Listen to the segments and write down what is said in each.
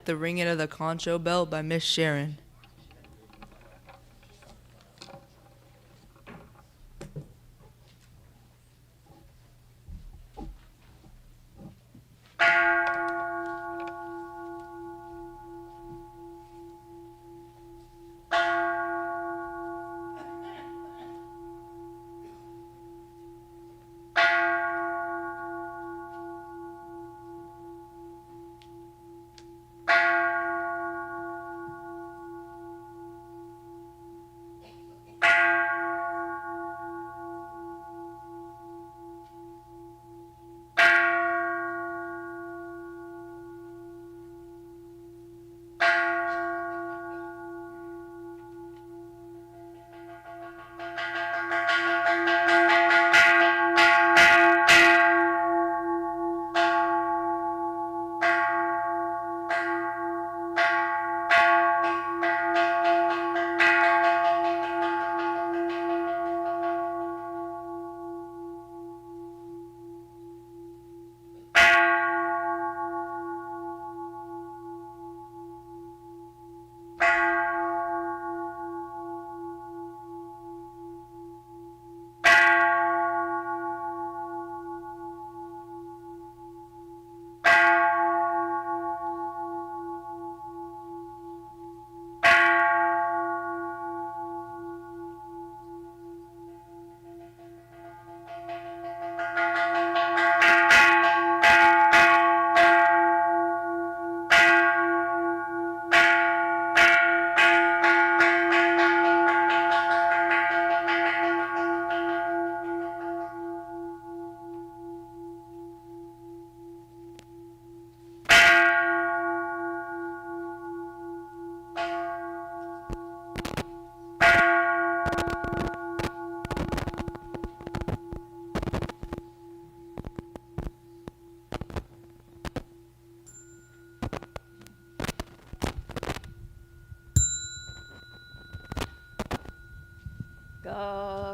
The Ringing of the Concho Bell by Miss Sharon.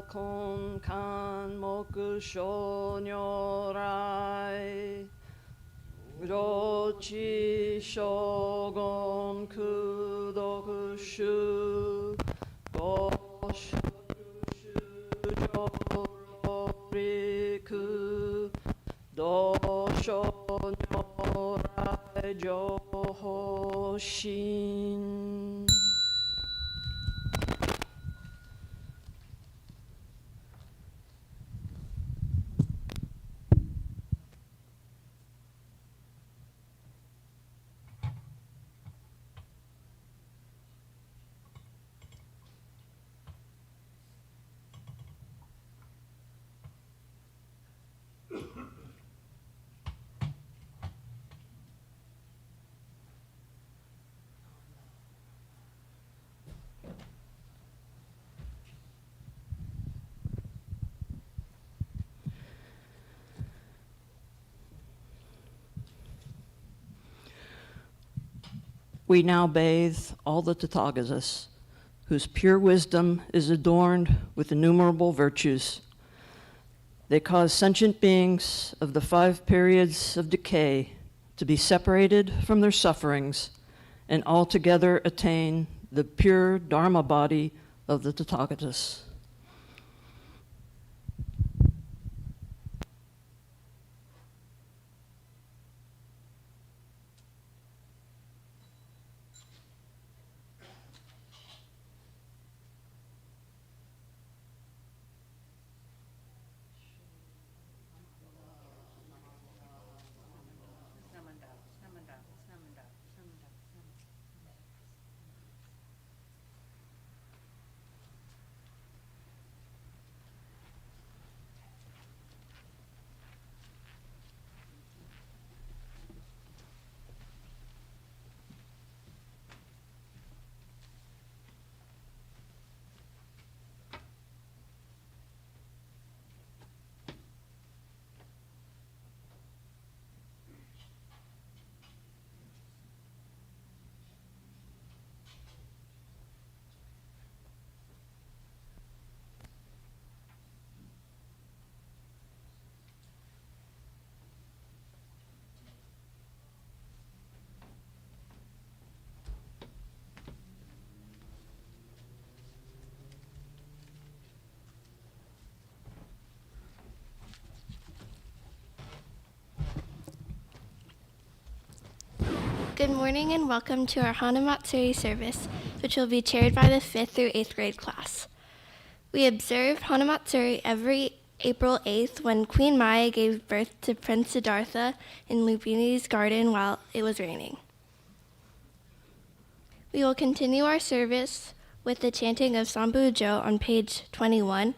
Kon kan moku sho nyorai Rochi shogon kudoku shu Go shokushu jororiku Dosho nyorai joho shin. We now bathe all the Tathagatas, whose pure wisdom is adorned with innumerable virtues. They cause sentient beings of the 5 periods of decay to be separated from their sufferings and altogether attain the pure Dharma body of the Tathagatas. Good morning and welcome to our Hanamatsuri service, which will be chaired by the 5th through 8th grade class. We observe Hanamatsuri every April 8th when Queen Maya gave birth to Prince Siddhartha in Lumbini's garden while it was raining. We will continue our service with the chanting of Sambujo on page 21,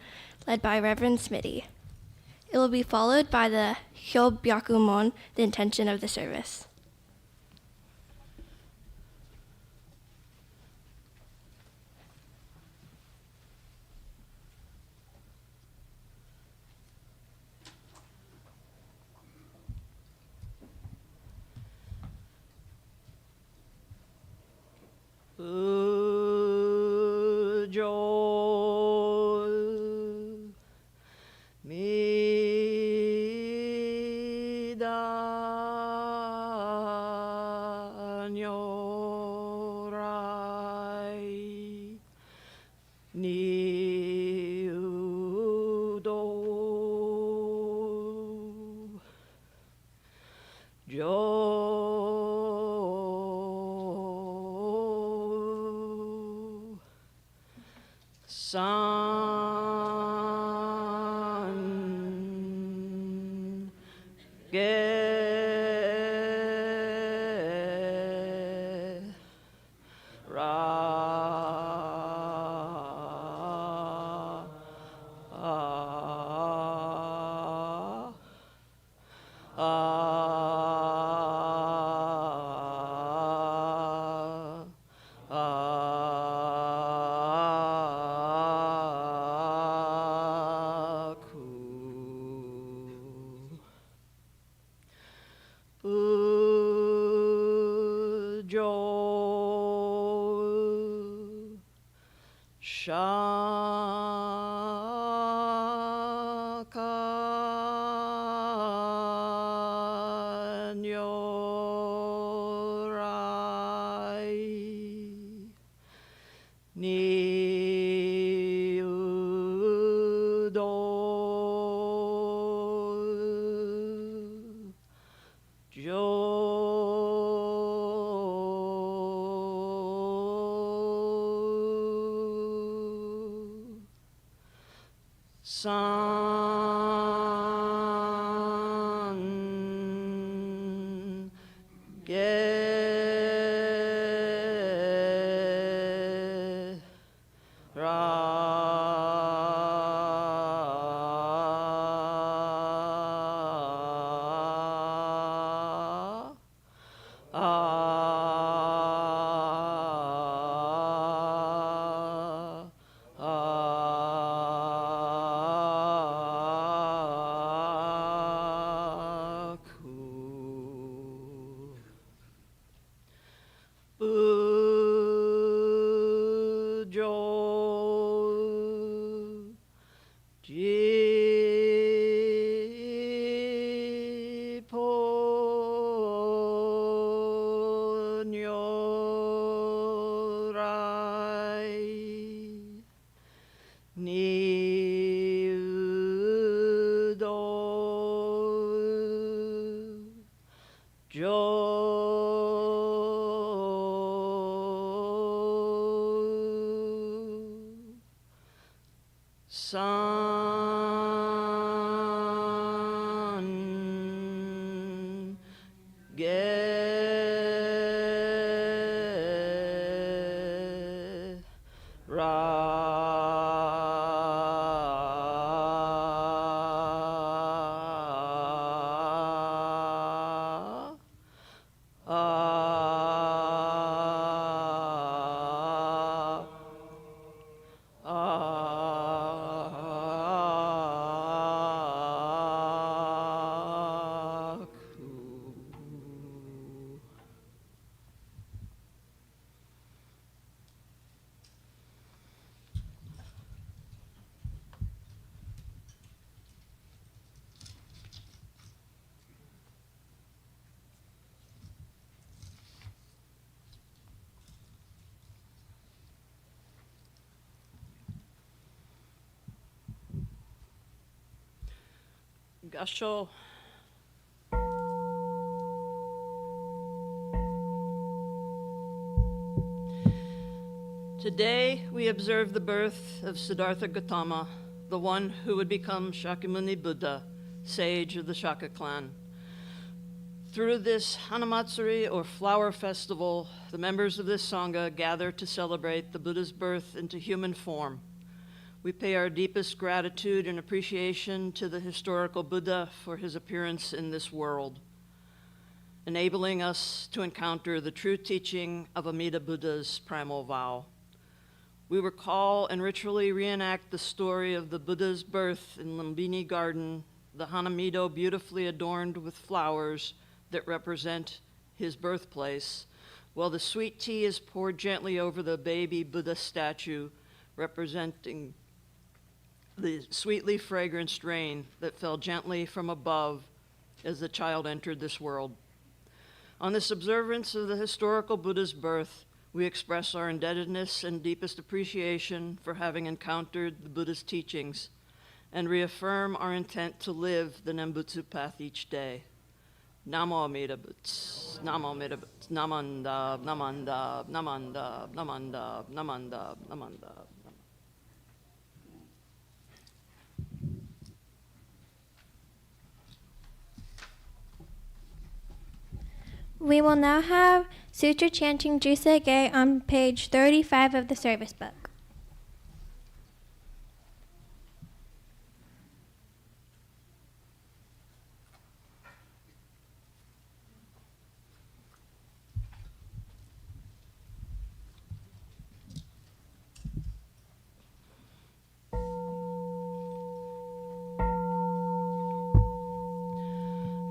led by Reverend Smitty. It will be followed by the Hyobyakumon, the intention of the service. Gasho. Today, we observe the birth of Siddhartha Gautama, the one who would become Shakyamuni Buddha, sage of the Shaka clan. Through this Hanamatsuri, or flower festival, the members of this Sangha gather to celebrate the Buddha's birth into human form. We pay our deepest gratitude and appreciation to the historical Buddha for his appearance in this world, enabling us to encounter the true teaching of Amida Buddha's primal vow. We recall and ritually reenact the story of the Buddha's birth in Lumbini Garden, the Hanamido beautifully adorned with flowers that represent his birthplace, while the sweet tea is poured gently over the baby Buddha statue, representing the sweetly fragranced rain that fell gently from above as the child entered this world. On this observance of the historical Buddha's birth, we express our indebtedness and deepest appreciation for having encountered the Buddha's teachings and reaffirm our intent to live the Nembutsu path each day. Namo Amida Butsu, Namo Amida Butsu, Namanda, Namanda, Namanda, Namanda, Namanda, Namanda. We will now have Sutra Chanting Jusei on page 35 of the service book.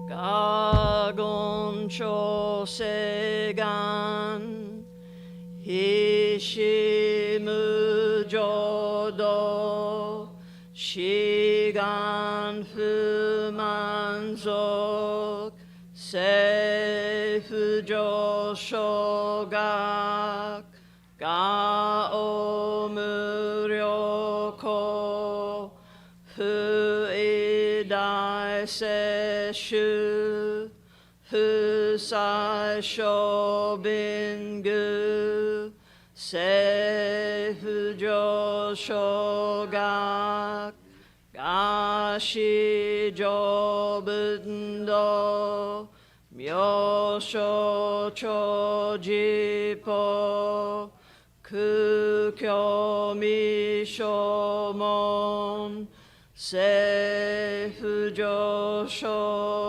Gagon Chosegan Hishimu Jodo Shigan Fumanzok Seifu Joshogak Gao Muryoko Fuidai Seshu Fusai Shobingu Seifu Joshogak Gashi Jobundo Myosho Chojipo Kukyo Mishomon Seifu Joshogak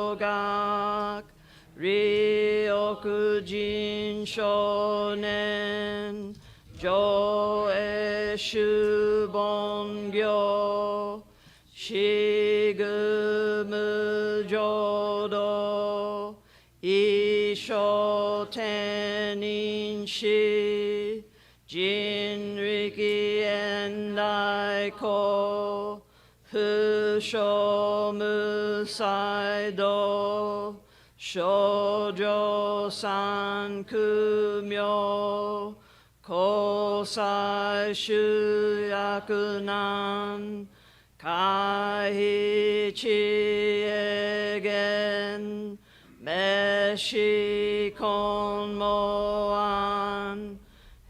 Ryokujin Shonen Joe Shubongyo Shigumu Jodo Isho Teninshi Jinriki Endaiko Fusho Musaido Shoujo San Kumyo Kosai Shuyakunan Kaihichi Egen Meshi Konmoan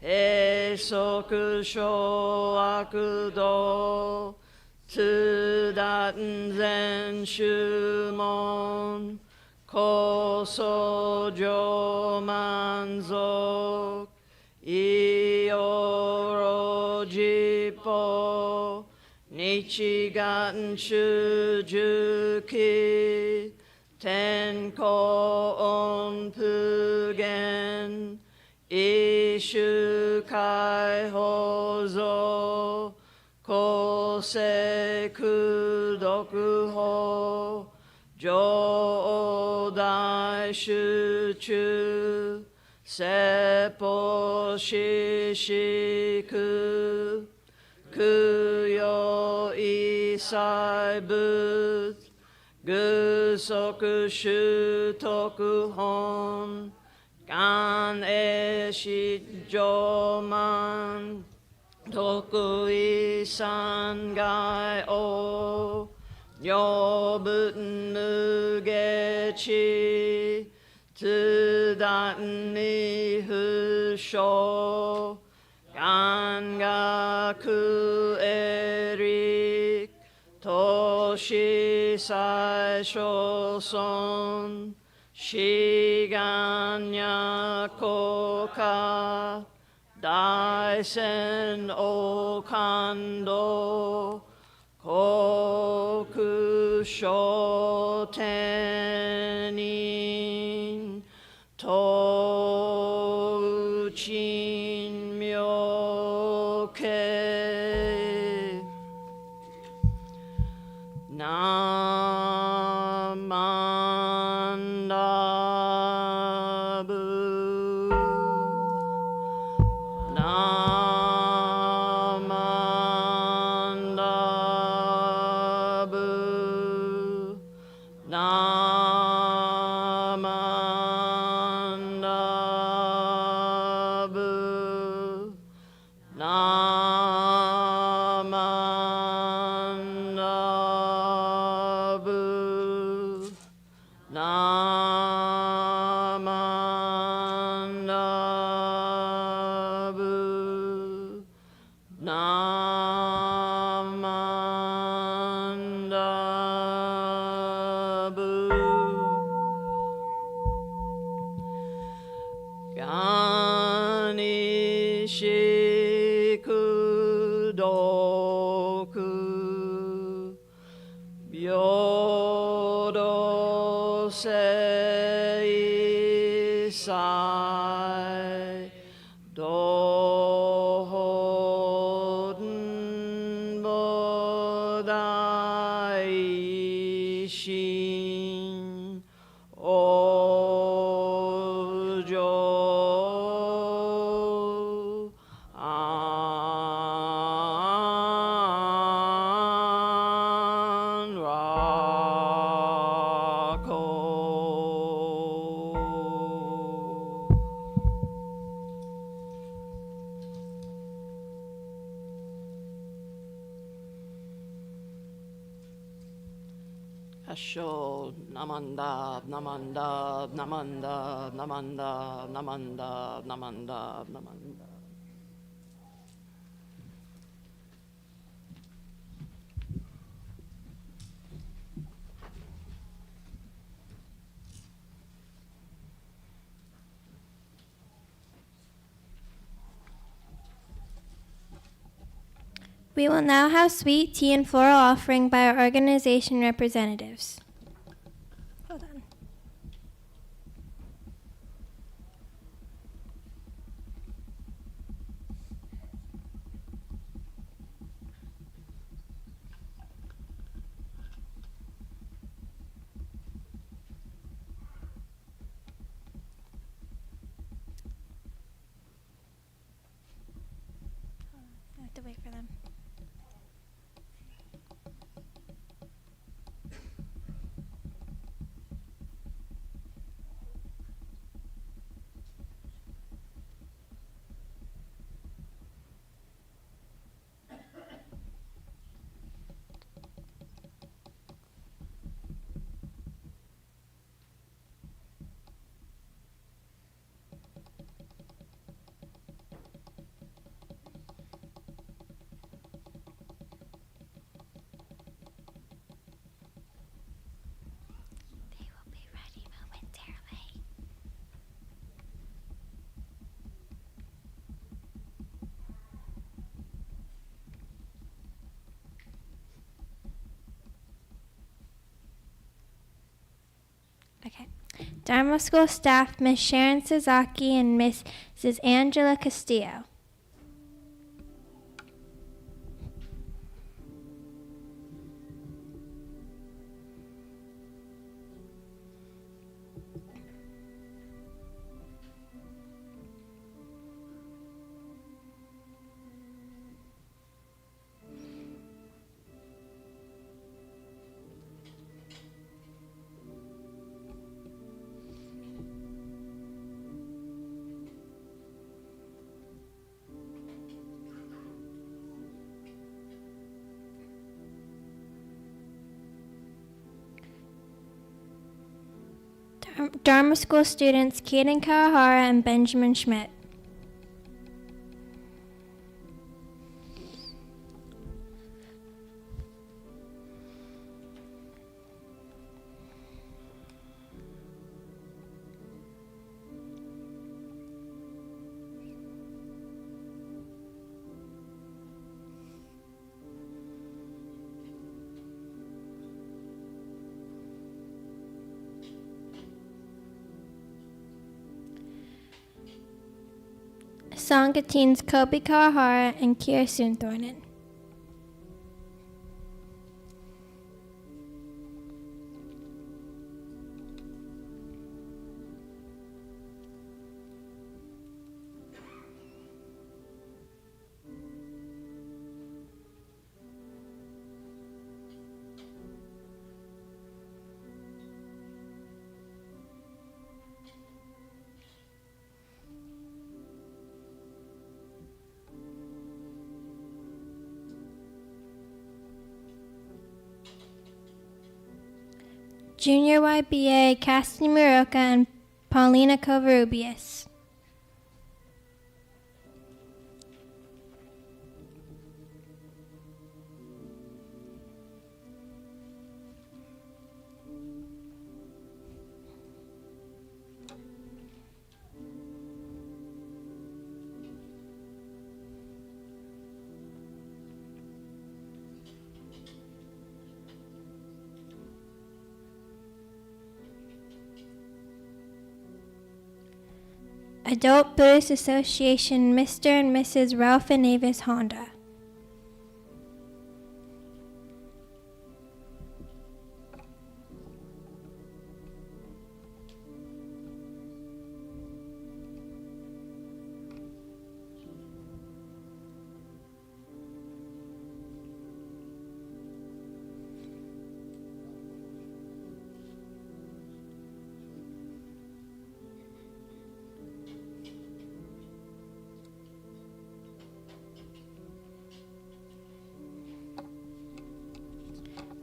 Heisoku Shoakudo Tsudaten Zen Shumon Kosojo Manzok Ioro Jipo Nichigaten Shujuki Tenko Onpugen Ishukai Hozo Kose Kudoku Jodai Shuchu Seppo Shishiku Kuyo Isai Booth Gusoku Shutoku Hon Gan Eshi Joman Toku Isan Gai O Nyobuten Mugechi Tsudaten Nihu Sho Gan sai shoson shiganya koka daisen okando koku shotenin touchin myoke namandabu namandabu namandabu namandabu namandabu namandabu Ganishiku Byodo Seisai Dohoden Bodaishin Ojo Anrako. Asho namandab namandab namandab namandab namandab namandab namandab. We will now have sweet tea and floral offering by our organization representatives. Hold on. I have to wait for them. They will be ready momentarily. Okay. Dharma School staff, Miss Sharon Sasaki and Mrs. Angela Castillo. Dharma School students Kaden Kawahara and Benjamin Schmidt. song contains Kobe Kawahara and Kira Soonthornen. Junior YBA, Cassidy Muroka and Paulina Covarrubias. Adult Buddhist Association, Mr. and Mrs. Ralph and Avis Honda.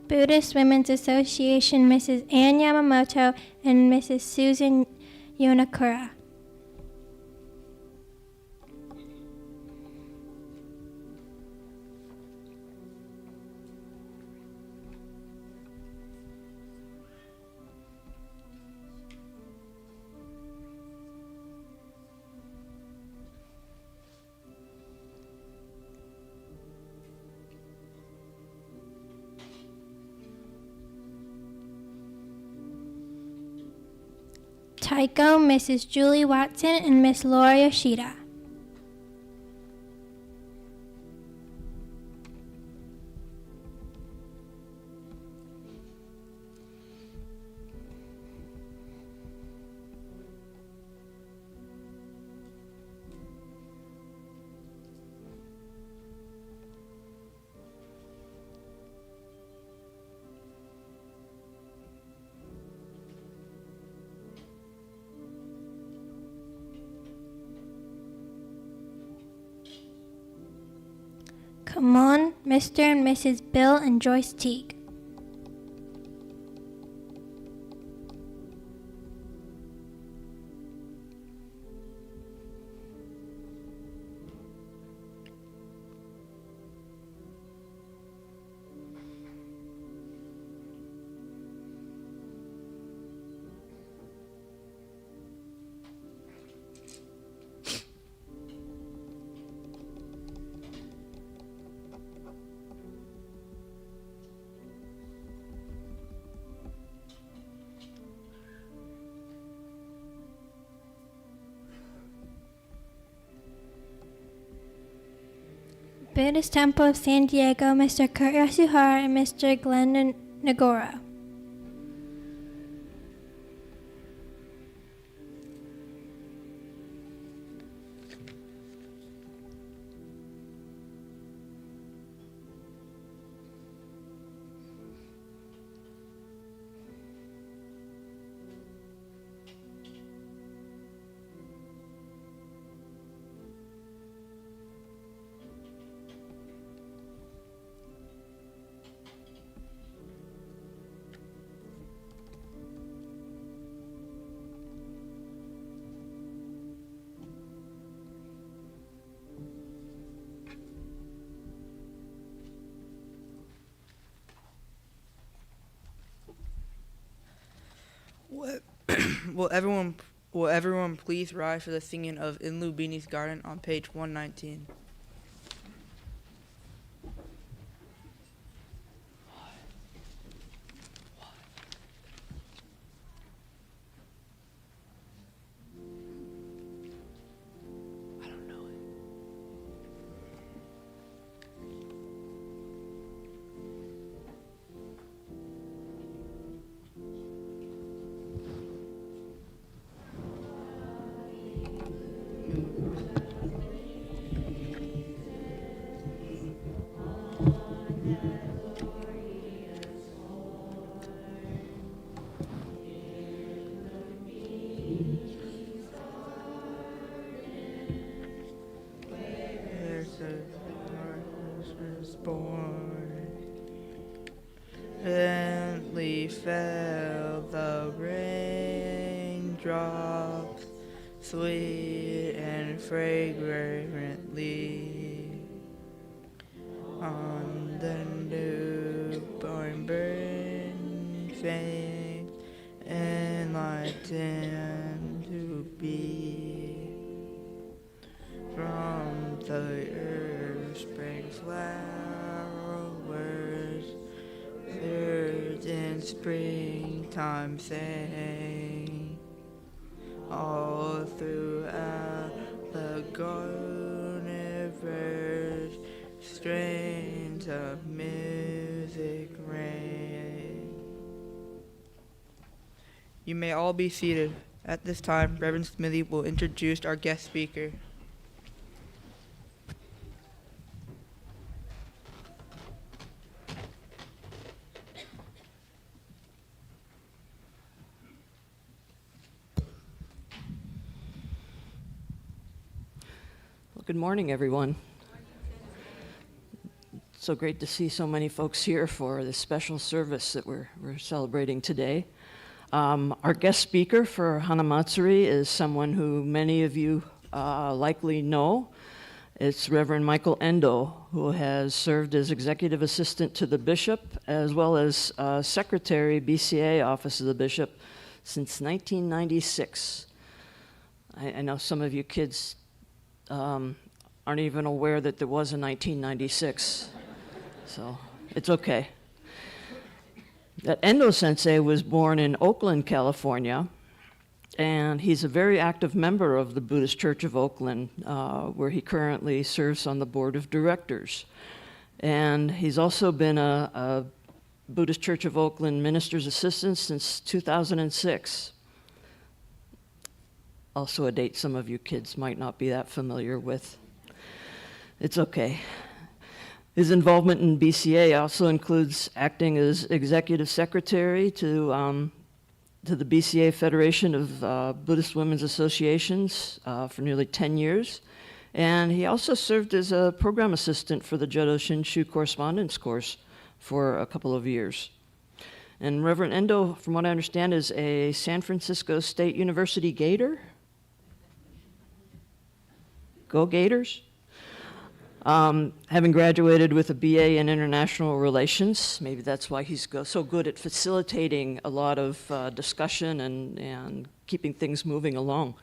Buddhist Women's Association, Mrs. Ann Yamamoto and Mrs. Susan Yonakura. Taiko, Mrs. Julie Watson, and Miss Laura Yoshida. Come on, Mr. and Mrs. Bill and Joyce Teague. Buddhist Temple of San Diego, Mr. Kurt Yasuhara and Mr. Glenn Nagoro. Will everyone please rise for the singing of In Lubini's Garden on page 119. I don't know it. was born. Gently fell the raindrops, sweet and fragrantly, on the newborn burning face, enlightened to be. From the earth sprang flowers, birds in springtime sang, all throughout the universe, strains of music rang. You may all be seated. At this time, Reverend Smitty will introduce our guest speaker. Good morning, everyone. So great to see so many folks here for this special service that we're celebrating today. Our guest speaker for Hanamatsuri is someone who many of you likely know. It's Reverend Michael Endo, who has served as executive assistant to the bishop as well as secretary, BCA, Office of the Bishop, since 1996. I know some of you kids aren't even aware that there was a 1996, so it's okay. That Endo Sensei was born in Oakland, California, and he's a very active member of the Buddhist Church of Oakland, where he currently serves on the board of directors. And he's also been a Buddhist Church of Oakland minister's assistant since 2006. Also a date some of you kids might not be that familiar with. It's okay. His involvement in BCA also includes acting as executive secretary to the BCA Federation of Buddhist Women's Associations for nearly 10 years. And he also served as a program assistant for the Jodo Shinshu correspondence course for a couple of years. And Reverend Endo, from what I understand, is a San Francisco State University Gator. Go Gators! Having graduated with a BA in International Relations, maybe that's why he's so good at facilitating a lot of discussion and keeping things moving along.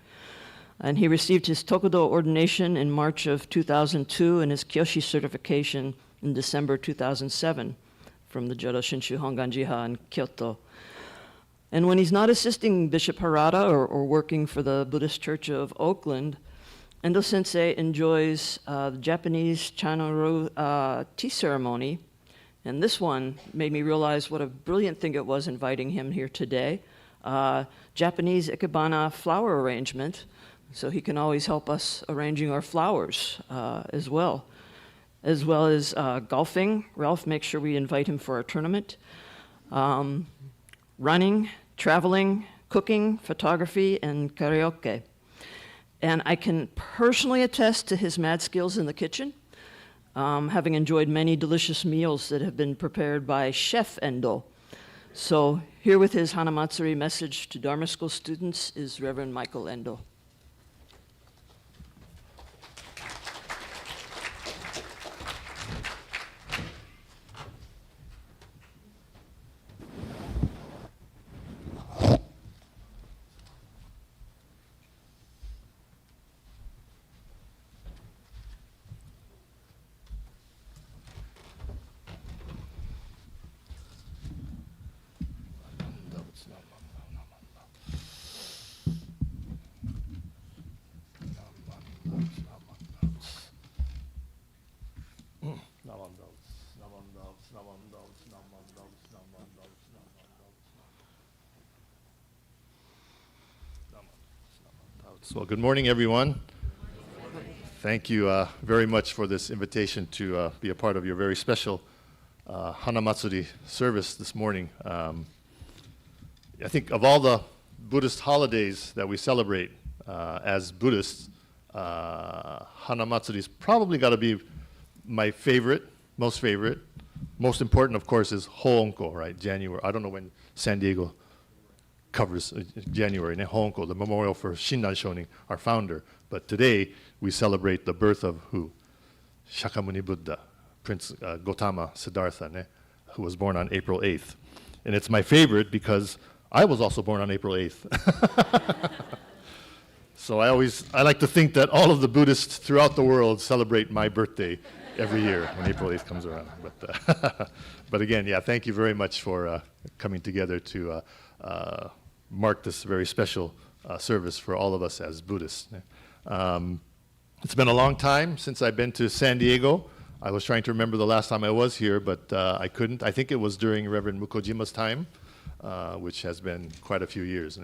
And he received his Tokudo ordination in March of 2002 and his Kyoshi certification in December 2007 from the Jodo Shinshu Hongan Jiha in Kyoto. And when he's not assisting Bishop Harada or working for the Buddhist Church of Oakland, Endo Sensei enjoys the Japanese Chanoru tea ceremony, and this one made me realize what a brilliant thing it was inviting him here today. Japanese ikebana flower arrangement, so he can always help us arranging our flowers as well as golfing. Ralph makes sure we invite him for our tournament. Running, traveling, cooking, photography, and karaoke. And I can personally attest to his mad skills in the kitchen, having enjoyed many delicious meals that have been prepared by Chef Endo. So here with his Hanamatsuri message to Dharma School students is Reverend Michael Endo. Well, good morning, everyone. Thank you very much for this invitation to be a part of your very special Hanamatsuri service this morning. I think of all the Buddhist holidays that we celebrate as Buddhists, Hanamatsuri's probably got to be my favorite most favorite. Most important, of course, is Hoonko, right? January. I don't know when San Diego covers January. Hoonko, the memorial for Shinran Shonin, our founder. But today, we celebrate the birth of who? Shakyamuni Buddha, Prince Gautama Siddhartha, who was born on April 8th. And it's my favorite because I was also born on April 8th. So I like to think that all of the Buddhists throughout the world celebrate my birthday every year when April 8th comes around. But again, yeah, thank you very much for coming together to mark this very special service for all of us as Buddhists. It's been a long time since I've been to San Diego. I was trying to remember the last time I was here, but I couldn't. I think it was during Reverend Mukojima's time, which has been quite a few years.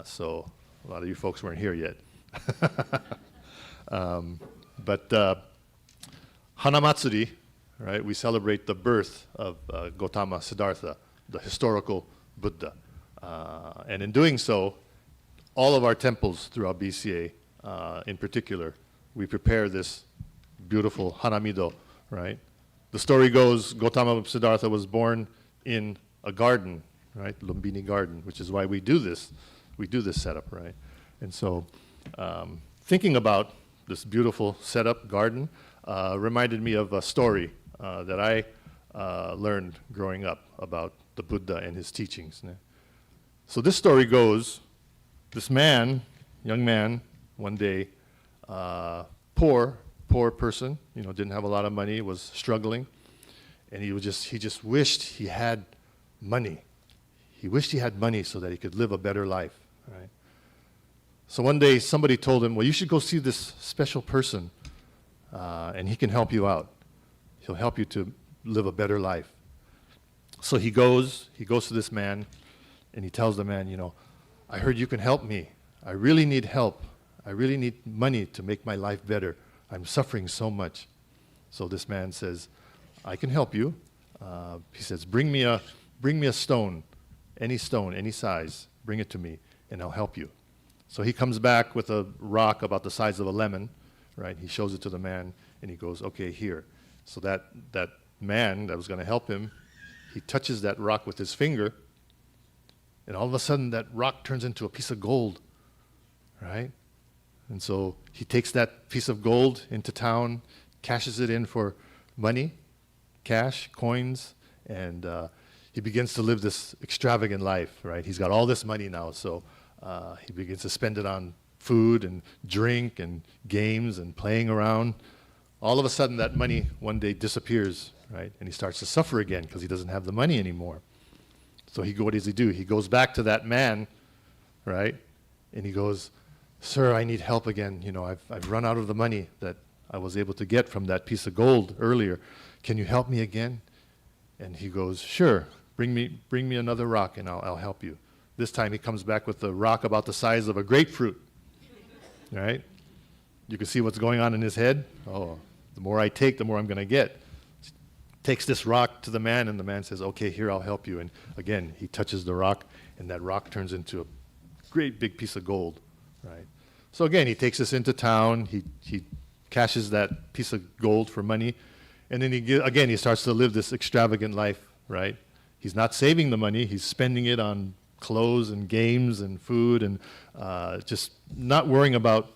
So a lot of you folks weren't here yet. But Hanamatsuri, right? We celebrate the birth of Gautama Siddhartha, the historical Buddha. And in doing so, all of our temples throughout BCA, in particular, we prepare this beautiful Hanamido, right? The story goes Gautama Siddhartha was born in a garden, right? Lumbini garden, which is why we do this. We do this setup, right? And so thinking about this beautiful setup garden reminded me of a story that I learned growing up about the Buddha and his teachings. So this story goes, this man, young man, one day, poor person, didn't have a lot of money, was struggling, and he just wished he had money. He wished he had money so that he could live a better life, right? So one day somebody told him, well, you should go see this special person, and he can help you out. He'll help you to live a better life. So he goes to this man, and he tells the man, I heard you can help me. I really need help. I really need money to make my life better. I'm suffering so much. So this man says, I can help you. He says, bring me a stone, any size, bring it to me, and I'll help you. So he comes back with a rock about the size of a lemon, right? He shows it to the man, and he goes, okay, here. So that man that was going to help him, he touches that rock with his finger, and all of a sudden that rock turns into a piece of gold, right? And so he takes that piece of gold into town, cashes it in for money, cash, coins, and he begins to live this extravagant life, right? He's got all this money now, so he begins to spend it on food and drink and games and playing around. All of a sudden, that money one day disappears, right? And he starts to suffer again because he doesn't have the money anymore. So what does he do? He goes back to that man, right? And he goes, sir, I need help again. I've run out of the money that I was able to get from that piece of gold earlier. Can you help me again? And he goes, sure, bring me another rock and I'll help you. This time he comes back with a rock about the size of a grapefruit, right? You can see what's going on in his head. Oh, the more I take, the more I'm going to get. Takes this rock to the man, and the man says, okay, here, I'll help you. And again, he touches the rock, and that rock turns into a great big piece of gold, right? So again, he takes this into town. He cashes that piece of gold for money, and then he starts to live this extravagant life, right? He's not saving the money. He's spending it on clothes and games and food and just not worrying about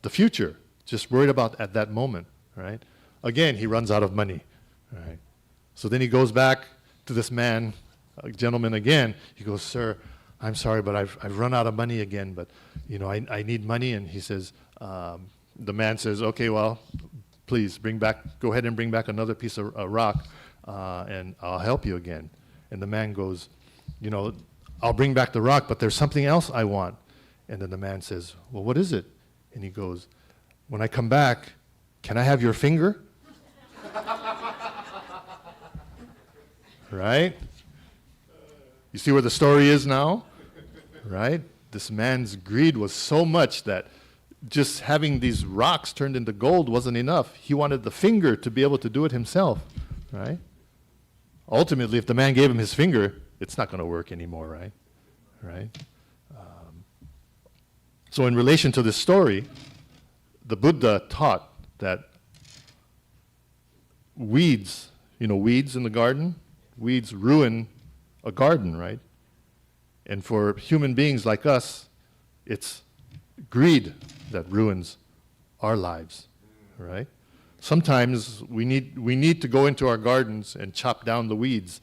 the future, just worried about at that moment, right? Again, he runs out of money, right? So then he goes back to this man, gentleman again. He goes, sir, I'm sorry, but I've run out of money again, but I need money. And he says, the man says, okay, well, please go ahead and bring back another piece of rock, and I'll help you again. And the man goes, I'll bring back the rock, but there's something else I want. And then the man says, well, what is it? And he goes, when I come back, can I have your finger? Right? You see where the story is now? Right? This man's greed was so much that just having these rocks turned into gold wasn't enough. He wanted the finger to be able to do it himself, right? Ultimately, if the man gave him his finger, it's not going to work anymore, right? Right? So in relation to this story, the Buddha taught that weeds, weeds in the garden, weeds ruin a garden, right? And for human beings like us, it's greed that ruins our lives, right? Sometimes we need to go into our gardens and chop down the weeds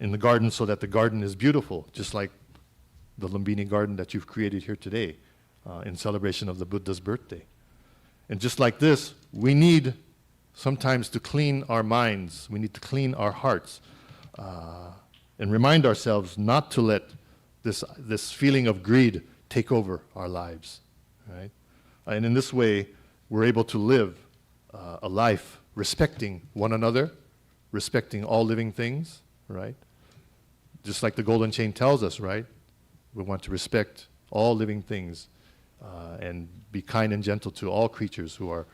in the garden so that the garden is beautiful, just like the Lumbini garden that you've created here today in celebration of the Buddha's birthday. And just like this, we need sometimes to clean our minds, we need to clean our hearts, and remind ourselves not to let this feeling of greed take over our lives, right? And in this way, we're able to live a life respecting one another, respecting all living things, right? Just like the Golden Chain tells us, right? We want to respect all living things and be kind and gentle to all creatures who are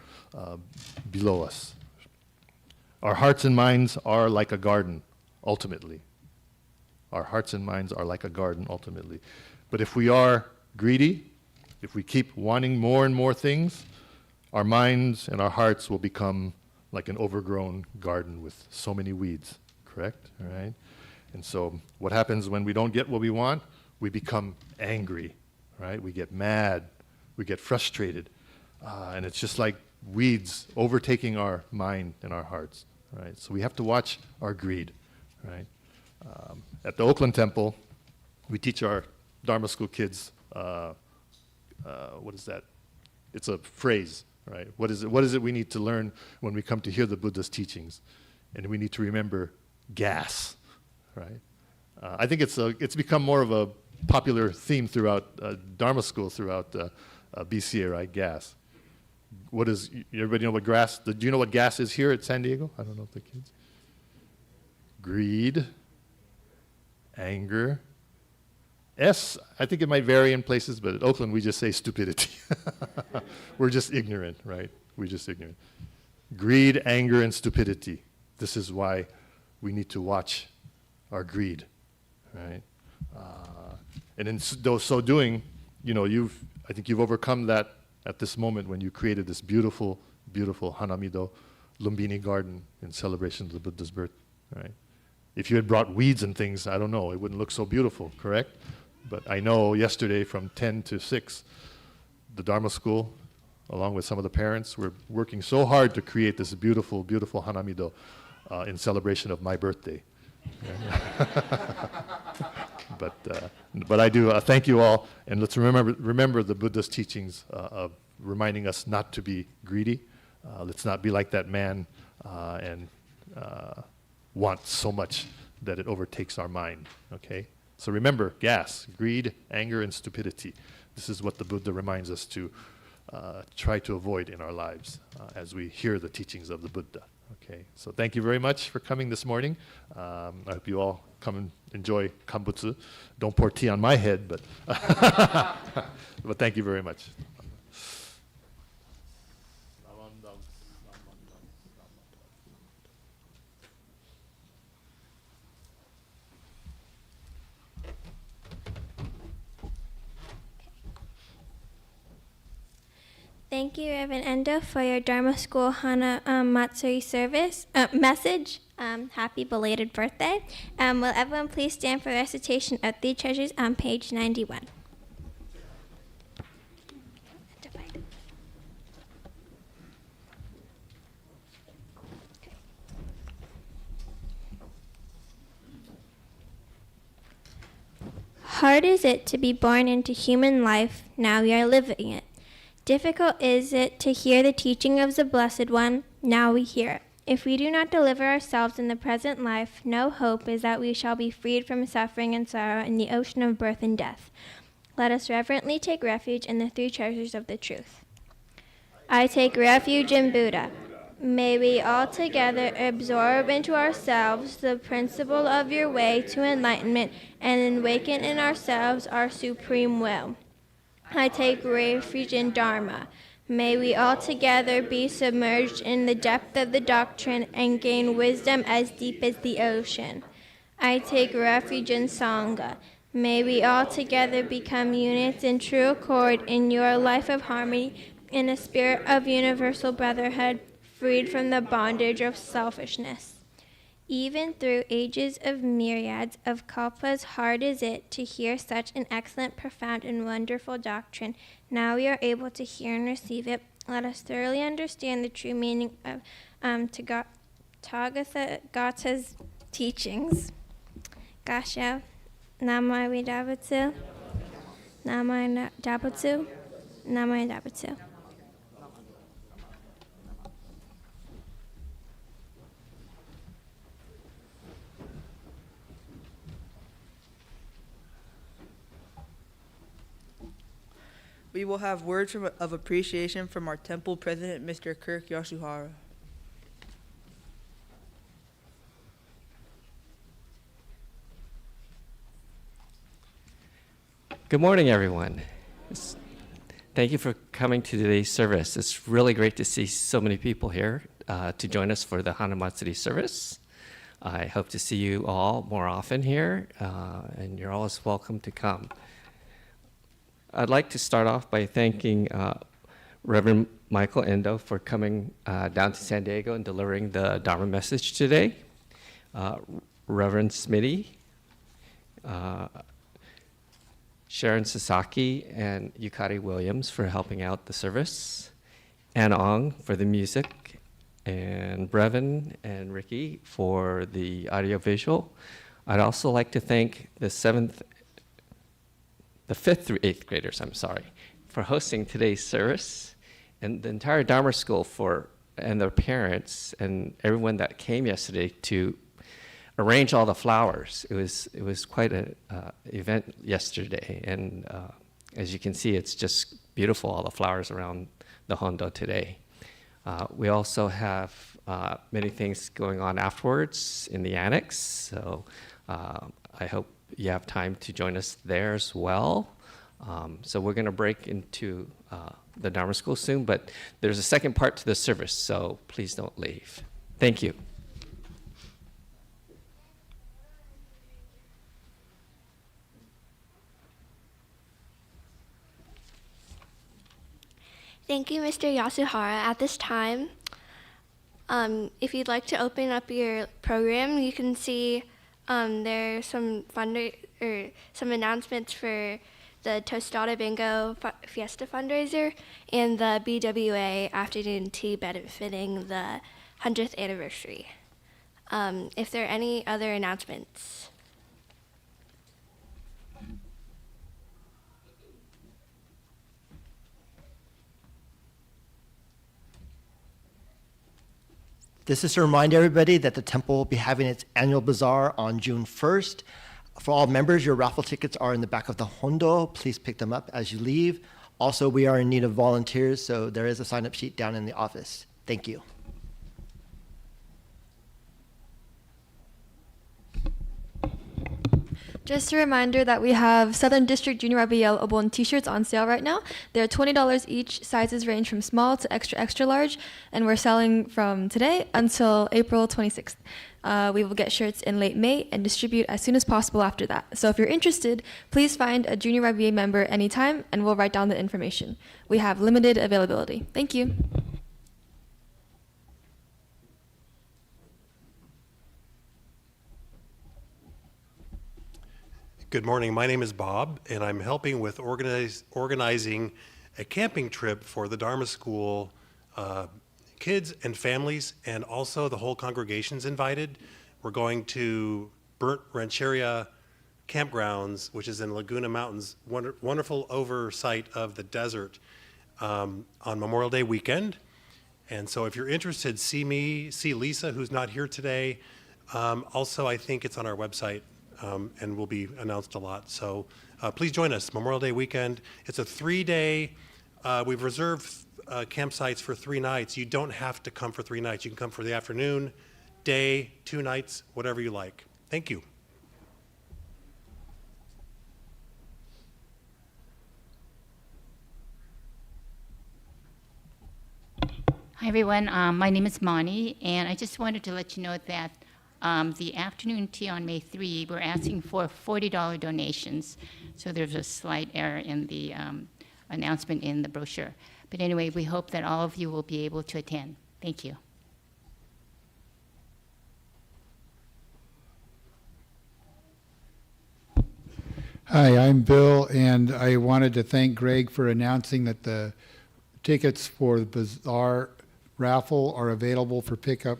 below us. Our hearts and minds are like a garden, ultimately. Our hearts and minds are like a garden, ultimately. But if we are greedy, if we keep wanting more and more things, our minds and our hearts will become like an overgrown garden with so many weeds, correct? All right? And so what happens when we don't get what we want? We become angry, right? We get mad, we get frustrated, and it's just like weeds overtaking our mind and our hearts, right? So we have to watch our greed, right? At the Oakland Temple, we teach our Dharma school kids, what is that? It's a phrase, right? What is it we need to learn when we come to hear the Buddha's teachings? And we need to remember gas, right? I think it's become more of a popular theme throughout Dharma school, throughout BCA, right? Gas. Everybody know what gas? Do you know what gas is here at San Diego? I don't know if the kids. Greed, anger. S, I think it might vary in places, but at Oakland we just say stupidity. We're just ignorant, right? We're just ignorant. Greed, anger, and stupidity. This is why we need to watch our greed, right? And in so doing, I think you've overcome that at this moment when you created this beautiful, beautiful Hanamido Lumbini garden in celebration of the Buddha's birth, right? If you had brought weeds and things, I don't know, it wouldn't look so beautiful, correct? But I know yesterday from 10 to 6, the Dharma school, along with some of the parents, were working so hard to create this beautiful, beautiful Hanamido in celebration of my birthday. But I do thank you all, and let's remember the Buddha's teachings of reminding us not to be greedy. Let's not be like that man and want so much that it overtakes our mind, okay? So remember, gas, greed, anger, and stupidity. This is what the Buddha reminds us to try to avoid in our lives as we hear the teachings of the Buddha. Okay, so thank you very much for coming this morning. I hope you all come and enjoy kambutsu. Don't pour tea on my head, but but thank you very much. Thank you, Reverend Endo, for your Dharma School Hanamatsuri service message. Happy belated birthday. Will everyone please stand for the recitation of Three Treasures on page 91? Hard is it to be born into human life, now we are living it. Difficult is it to hear the teaching of the Blessed One, now we hear it. If we do not deliver ourselves in the present life, no hope is that we shall be freed from suffering and sorrow in the ocean of birth and death. Let us reverently take refuge in the three treasures of the truth. I take refuge in Buddha. May we all together absorb into ourselves the principle of your way to enlightenment and awaken in ourselves our supreme will. I take refuge in Dharma. May we all together be submerged in the depth of the doctrine and gain wisdom as deep as the ocean. I take refuge in Sangha. May we all together become units in true accord in your life of harmony in a spirit of universal brotherhood, freed from the bondage of selfishness. Even through ages of myriads of kalpas, hard is it to hear such an excellent, profound, and wonderful doctrine. Now we are able to hear and receive it. Let us thoroughly understand the true meaning of Tathagata's teachings. Gasha, Namai Dabatsu, Namai Dabatsu, Namai Dabatsu. We will have words of appreciation from our temple president, Mr. Kirk Yasuhara. Good morning, everyone. Thank you for coming to today's service. It's really great to see so many people here to join us for the Hanamatsuri service. I hope to see you all more often here, and you're always welcome to come. I'd like to start off by thanking Reverend Michael Endo for coming down to San Diego and delivering the Dharma message today. Reverend Smitty, Sharon Sasaki, and Yukari Williams for helping out the service, Anna Ong for the music, and Brevin and Ricky for the audiovisual. I'd also like to thank the 5th through 8th graders, for hosting today's service, and the entire Dharma School and their parents and everyone that came yesterday to arrange all the flowers. It was quite an event yesterday, and as you can see, it's just beautiful, all the flowers around the Hondo today. We also have many things going on afterwards in the annex, so I hope you have time to join us there as well. So we're going to break into the Dharma School soon, but there's a second part to the service, so please don't leave. Thank you. Thank you, Mr. Yasuhara. At this time, if you'd like to open up your program, you can see there's some announcements for the Tostada Bingo Fiesta fundraiser and the BWA afternoon tea benefiting the 100th anniversary. If there are any other announcements. This is to remind everybody that the temple will be having its annual bazaar on June 1st. For all members, your raffle tickets are in the back of the Hondo. Please pick them up as you leave. Also, we are in need of volunteers, so there is a sign-up sheet down in the office. Thank you. Just a reminder that we have Southern District Junior IBL Obon t-shirts on sale right now. They're $20 each. Sizes range from small to extra, extra large. And we're selling from today until April 26th. We will get shirts in late May and distribute as soon as possible after that. So if you're interested, please find a Junior IBA member anytime and we'll write down the information. We have limited availability. Thank you. Good morning. My name is Bob, and I'm helping with organizing a camping trip for the Dharma School kids and families, and also the whole congregation's invited. We're going to Burnt Rancheria Campgrounds, which is in Laguna Mountains, wonderful oversight of the desert on Memorial Day weekend. And so if you're interested, see me, see Lisa, who's not here today. Also, I think it's on our website. And will be announced a lot. So please join us, Memorial Day weekend. It's a 3-day, we've reserved campsites for 3 nights. You don't have to come for 3 nights. You can come for the afternoon, day, 2 nights, whatever you like. Thank you. Hi everyone, my name is Moni, and I just wanted to let you know that the afternoon tea on May 3, we're asking for $40 donations. So there's a slight error in the announcement in the brochure. But anyway, we hope that all of you will be able to attend. Thank you. Hi, I'm Bill, and I wanted to thank Greg for announcing that the tickets for the Bazaar raffle are available for pickup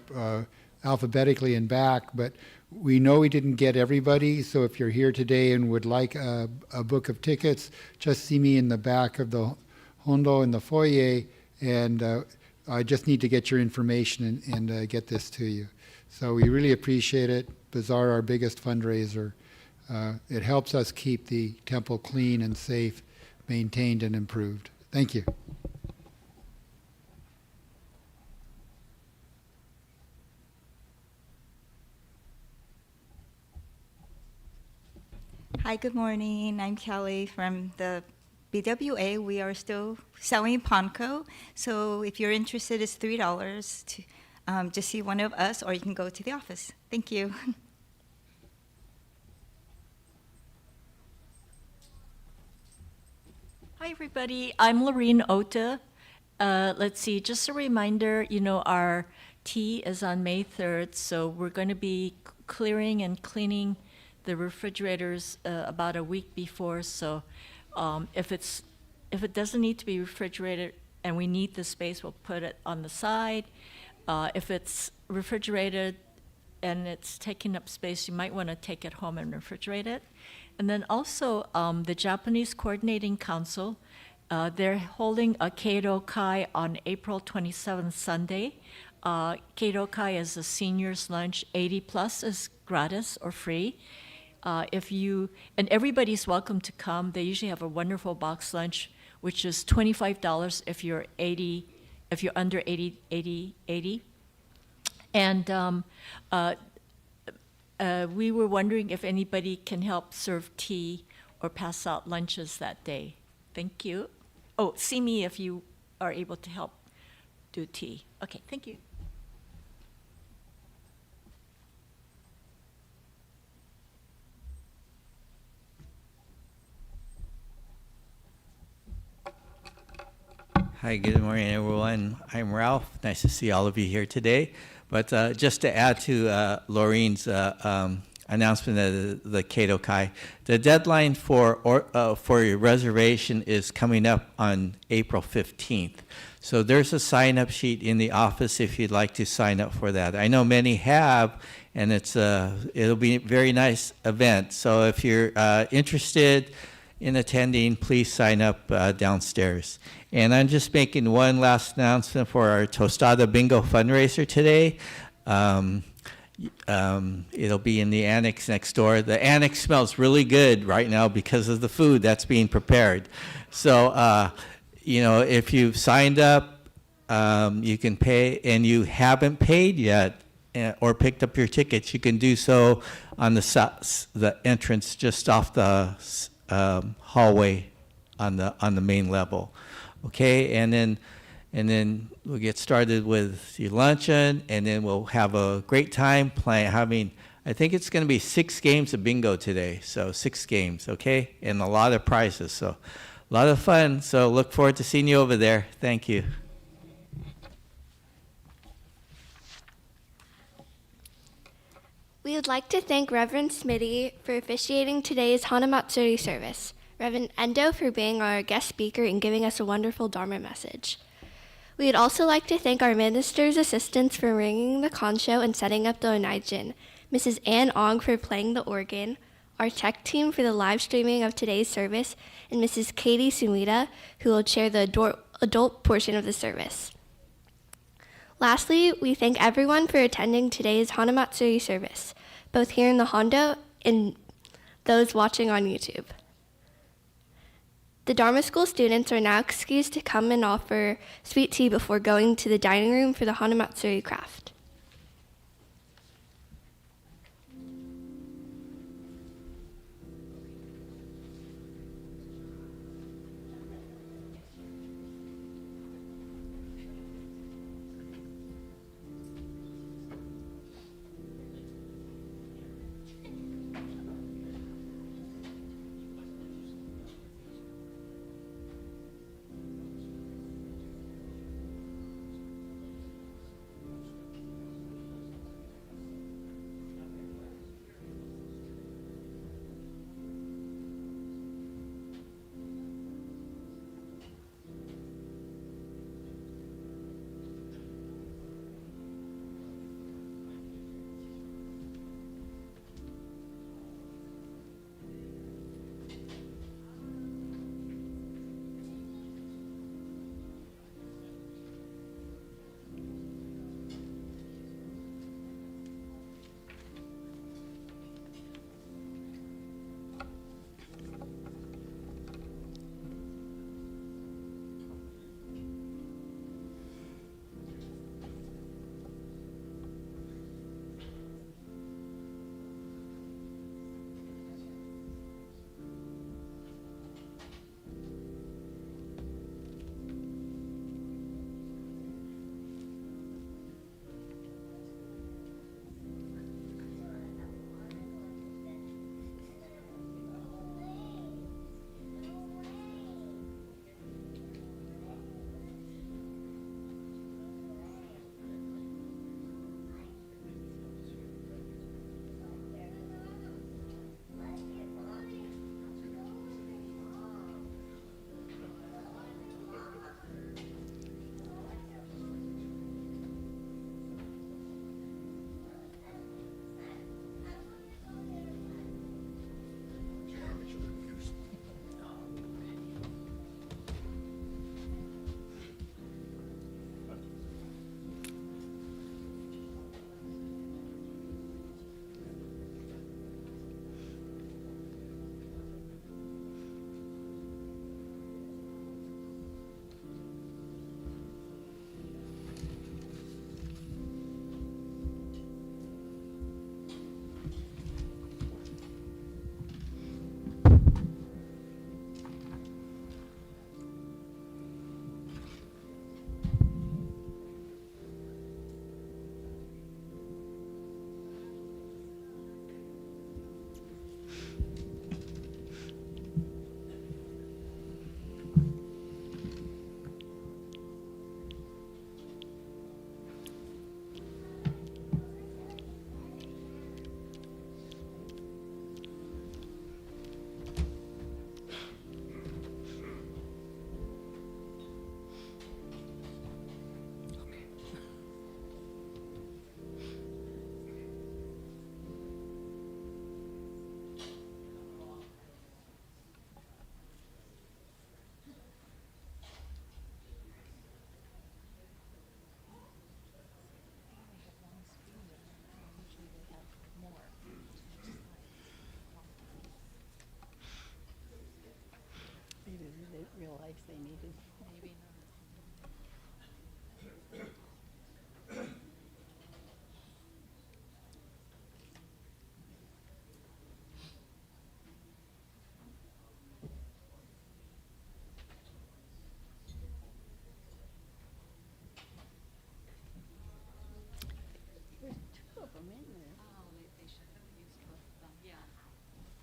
alphabetically and back, but we know we didn't get everybody, so if you're here today and would like a book of tickets, just see me in the back of the Hondo in the foyer, and I just need to get your information and get this to you. So we really appreciate it. Bazaar, our biggest fundraiser. It helps us keep the temple clean and safe, maintained and improved. Thank you. Hi, good morning. I'm Kelly from the BWA. We are still selling Ponko. So if you're interested, it's $3 to just see one of us, or you can go to the office. Thank you. Hi, everybody. I'm Lorene Ota. Let's see, just a reminder, our tea is on May 3rd, so we're going to be clearing and cleaning the refrigerators about a week before. So if it doesn't need to be refrigerated and we need the space, we'll put it on the side. If it's refrigerated and it's taking up space, you might want to take it home and refrigerate it. And then also the Japanese Coordinating Council, they're holding a Keirokai on April 27th, Sunday. Keirokai is a seniors lunch, 80 plus is gratis or free. And everybody's welcome to come. They usually have a wonderful box lunch, which is $25 if you're under 80. And we were wondering if anybody can help serve tea or pass out lunches that day. Thank you. Oh, see me if you are able to help do tea. Okay, thank you. Hi, good morning, everyone. I'm Ralph. Nice to see all of you here today. But just to add to Laurene's announcement of the Keirokai, the deadline for your reservation is coming up on April 15th. So there's a sign-up sheet in the office if you'd like to sign up for that. I know many have, and it'll be a very nice event. So if you're interested in attending, please sign up downstairs. And I'm just making one last announcement for our Tostada Bingo fundraiser today. It'll be in the annex next door. The annex smells really good right now because of the food that's being prepared. So, if you've signed up, you can pay, and you haven't paid yet or picked up your tickets, you can do so on the entrance just off the hallway on the main level. Okay, and then we'll get started with your luncheon, and then we'll have a great time having, I think it's going to be 6 games of bingo today, so 6 games, okay, and a lot of prizes, so a lot of fun. So look forward to seeing you over there. Thank you. We would like to thank Reverend Smitty for officiating today's Hanamatsuri service, Reverend Endo for being our guest speaker and giving us a wonderful Dharma message. We would also like to thank our minister's assistants for ringing the konsho and setting up the onaijin, Mrs. Ann Ong for playing the organ, our tech team for the live streaming of today's service, and Mrs. Kaytee Sumida, who will chair the adult portion of the service. Lastly, we thank everyone for attending today's Hanamatsuri service, both here in the Hondo and those watching on YouTube. The Dharma School students are now excused to come and offer sweet tea before going to the dining room for the Hanamatsuri craft.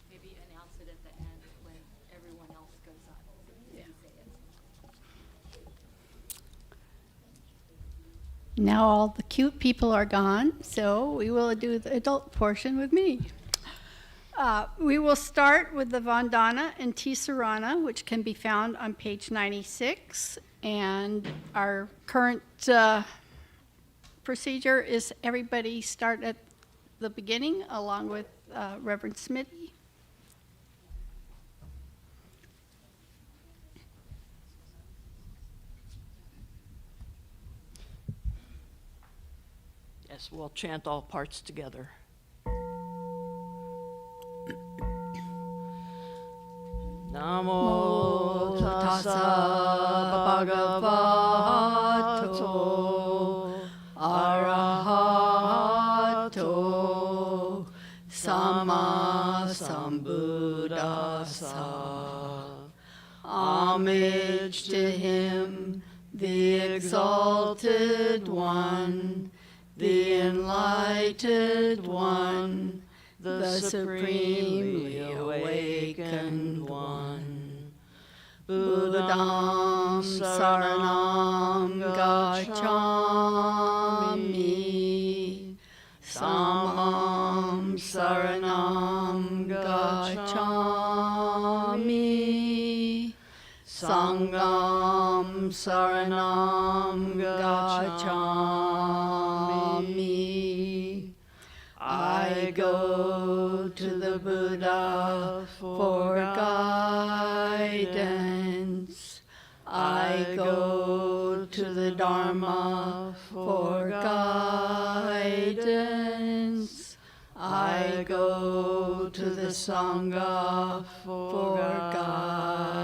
Maybe announce it at the end when everyone else goes on. Yeah. Now all the cute people are gone, so we will do the adult portion with me. We will start with the Vandana and Tisarana, which can be found on page 96. And our current procedure is everybody start at the beginning along with Reverend Smitty. Yes, we'll chant all parts together. Namo tassa bhagavato arahato sama sambuddhassa. Homage to him, the exalted one, the enlightened one, the supremely awakened one. Buddham saranam gacchami, samam saranam gacchami, sangam saranam gacchami. I go to the Buddha for guidance. I go to the Dharma for guidance. I go to the Sangha for guidance.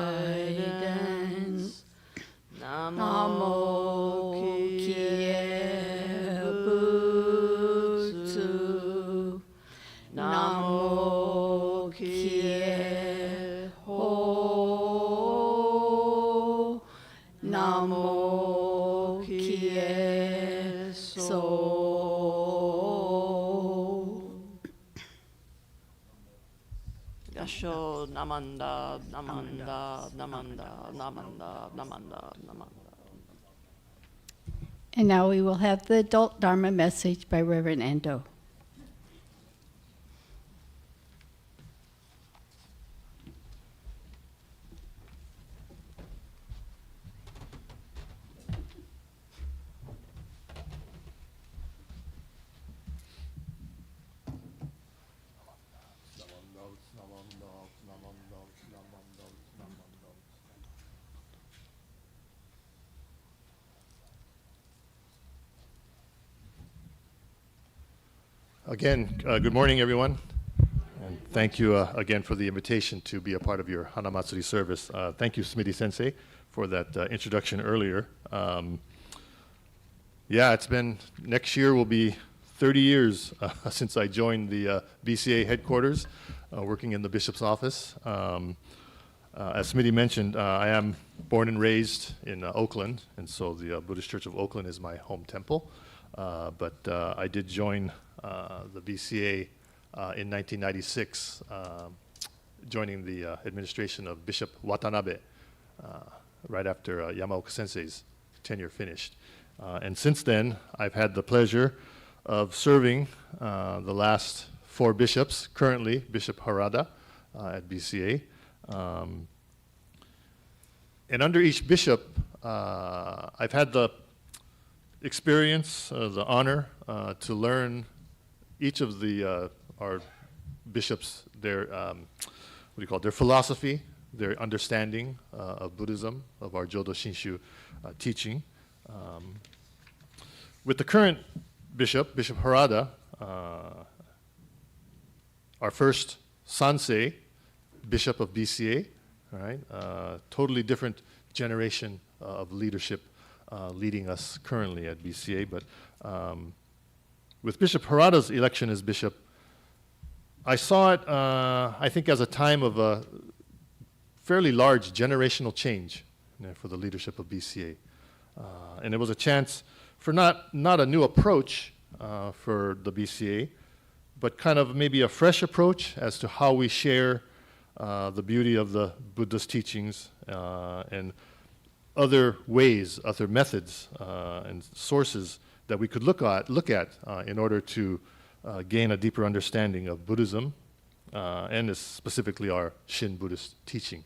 Namo Kye Butsu. Namo Kye Ho. Namo Kye So. Yasho Namanda, Namanda, Namanda, Namanda, Namanda, Namanda. And now we will have the adult Dharma message by Reverend Endo. Again, good morning, everyone. And thank you again for the invitation to be a part of your Hanamatsuri service. Thank you, Smitty Sensei, for that introduction earlier. Yeah, it's been, next year will be 30 years since I joined the BCA headquarters, working in the bishop's office. As Smitty mentioned, I am born and raised in Oakland, and so the Buddhist Church of Oakland is my home temple. But I did join the BCA in 1996, joining the administration of Bishop Watanabe right after Yamaoka Sensei's tenure finished. And since then, I've had the pleasure of serving the last 4 bishops, currently Bishop Harada at BCA. And under each bishop, I've had the experience, the honor to learn each of the our bishops, their their philosophy, their understanding of Buddhism, of our Jodo Shinshu teaching. With the current bishop, Bishop Harada, our first Sansei, bishop of BCA, all right, totally different generation of leadership leading us currently at BCA. But with Bishop Harada's election as bishop, I saw it, I think, as a time of a fairly large generational change for the leadership of BCA. And it was a chance for not a new approach for the BCA, but kind of maybe a fresh approach as to how we share the beauty of the Buddha's teachings and other ways, other methods and sources that we could look at in order to gain a deeper understanding of Buddhism and specifically our Shin Buddhist teaching.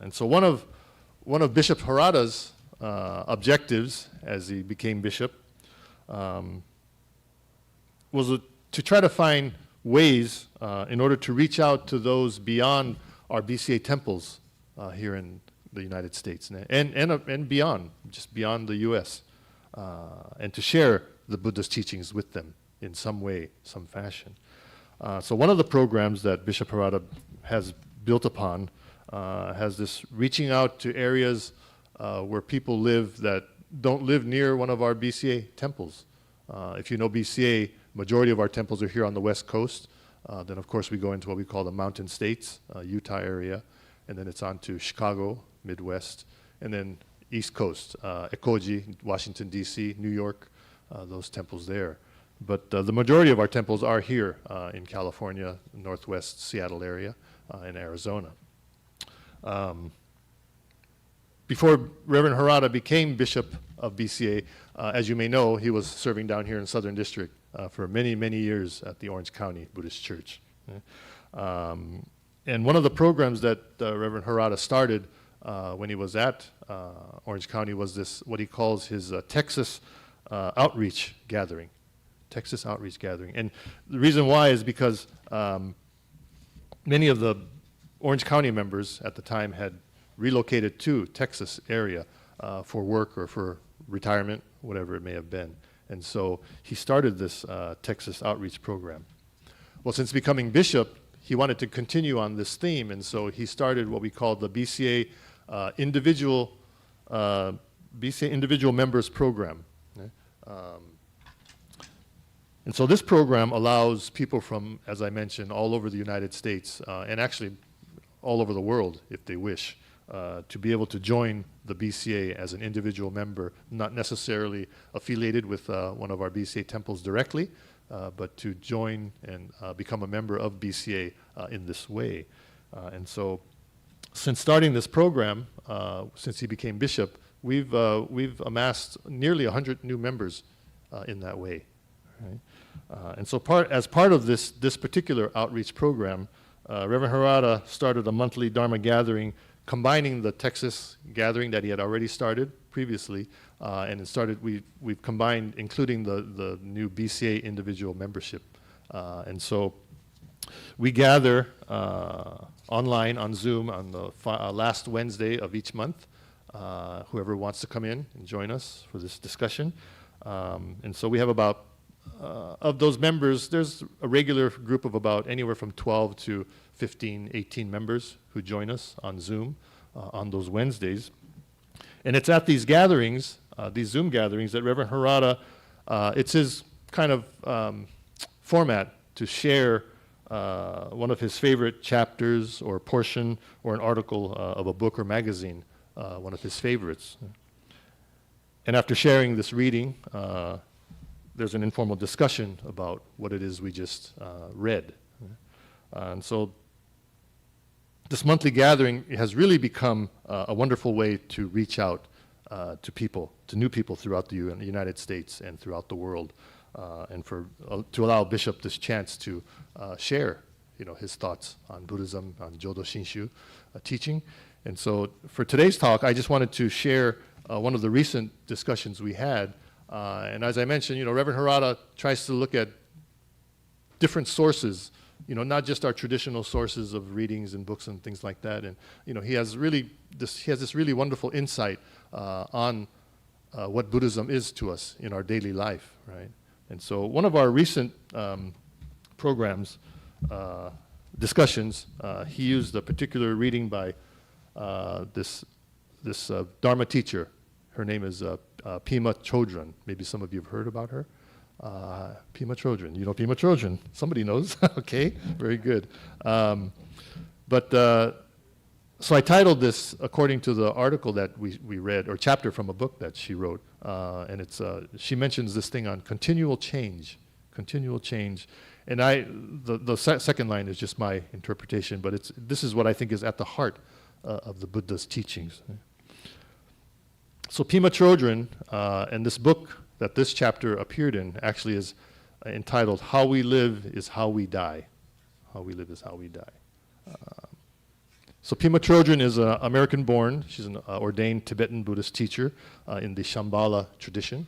And so one of Bishop Harada's objectives as he became bishop was to try to find ways in order to reach out to those beyond our BCA temples here in the United States and beyond, just beyond the U.S., and to share the Buddha's teachings with them in some way, some fashion. So one of the programs that Bishop Harada has built upon has this reaching out to areas where people live that don't live near one of our BCA temples. If you know BCA, majority of our temples are here on the West Coast. Then, of course, we go into what we call the Mountain States, Utah area, and then it's on to Chicago, Midwest, and then East Coast, Ekoji, Washington, D.C., New York, those temples there. But the majority of our temples are here in California, Northwest Seattle area, in Arizona. Before Reverend Harada became bishop of BCA, as you may know, he was serving down here in Southern District for many, many years at the Orange County Buddhist Church. And one of the programs that Reverend Harada started when he was at Orange County was this, what he calls his Texas outreach gathering. Texas outreach gathering. And the reason why is because many of the Orange County members at the time had relocated to Texas area for work or for retirement, whatever it may have been. And so he started this Texas outreach program. Well, since becoming bishop, he wanted to continue on this theme, and so he started what we call the BCA individual members program. And so this program allows people from, as I mentioned, all over the United States and actually all over the world, if they wish, to be able to join the BCA as an individual member, not necessarily affiliated with one of our BCA temples directly, but to join and become a member of BCA in this way. And so since starting this program, since he became bishop, we've amassed nearly 100 new members in that way. Right? And so as part of this particular outreach program, Reverend Harada started a monthly Dharma gathering combining the Texas gathering that he had already started previously, and we've combined, including the new BCA individual membership. And so we gather online on Zoom on the last Wednesday of each month, whoever wants to come in and join us for this discussion. And so we have about, of those members, there's a regular group of about anywhere from 12 to 15, 18 members who join us on Zoom on those Wednesdays. And it's at these gatherings, these Zoom gatherings, that Reverend Harada, it's his kind of format to share one of his favorite chapters or portion or an article of a book or magazine, one of his favorites. And after sharing this reading, there's an informal discussion about what it is we just read. And so this monthly gathering has really become a wonderful way to reach out to people, to new people throughout the United States and throughout the world, and to allow Bishop this chance to share, his thoughts on Buddhism, on Jodo Shinshu teaching. And so for today's talk, I just wanted to share one of the recent discussions we had. And as I mentioned, Reverend Harada tries to look at different sources, not just our traditional sources of readings and books and things like that. And he has this really wonderful insight on what Buddhism is to us in our daily life, right? And so one of our recent programs, discussions, he used a particular reading by this this Dharma teacher. Her name is Pema Chodron. Maybe some of you have heard about her. Pema Chodron. You know Pema Chodron. Somebody knows. Okay, very good. So I titled this according to the article that we read, or chapter from a book that she wrote, and it's she mentions this thing on continual change, and the second line is just my interpretation, but this is what I think is at the heart of the Buddha's teachings. So Pema Chodron, and this book that this chapter appeared in actually is entitled "How We Live is How We Die." How we live is how we die. So Pema Chodron is American-born. She's an ordained Tibetan Buddhist teacher in the Shambhala tradition.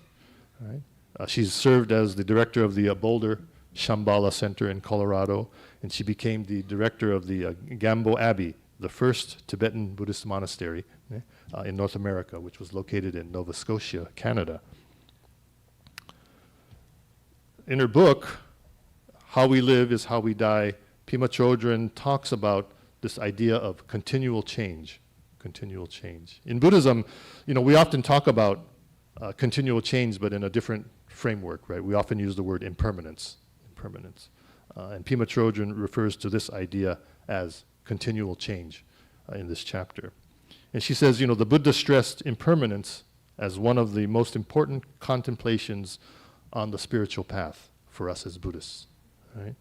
Right? She's served as the director of the Boulder Shambhala Center in Colorado, and she became the director of the Gambo Abbey, the first Tibetan Buddhist monastery in North America, which was located in Nova Scotia, Canada. In her book, How We Live is How We Die, Pema Chodron talks about this idea of continual change. In Buddhism, we often talk about continual change, but in a different framework, right? We often use the word impermanence. And Pema Chodron refers to this idea as continual change in this chapter. And she says, the Buddha stressed impermanence as one of the most important contemplations on the spiritual path for us as Buddhists, right?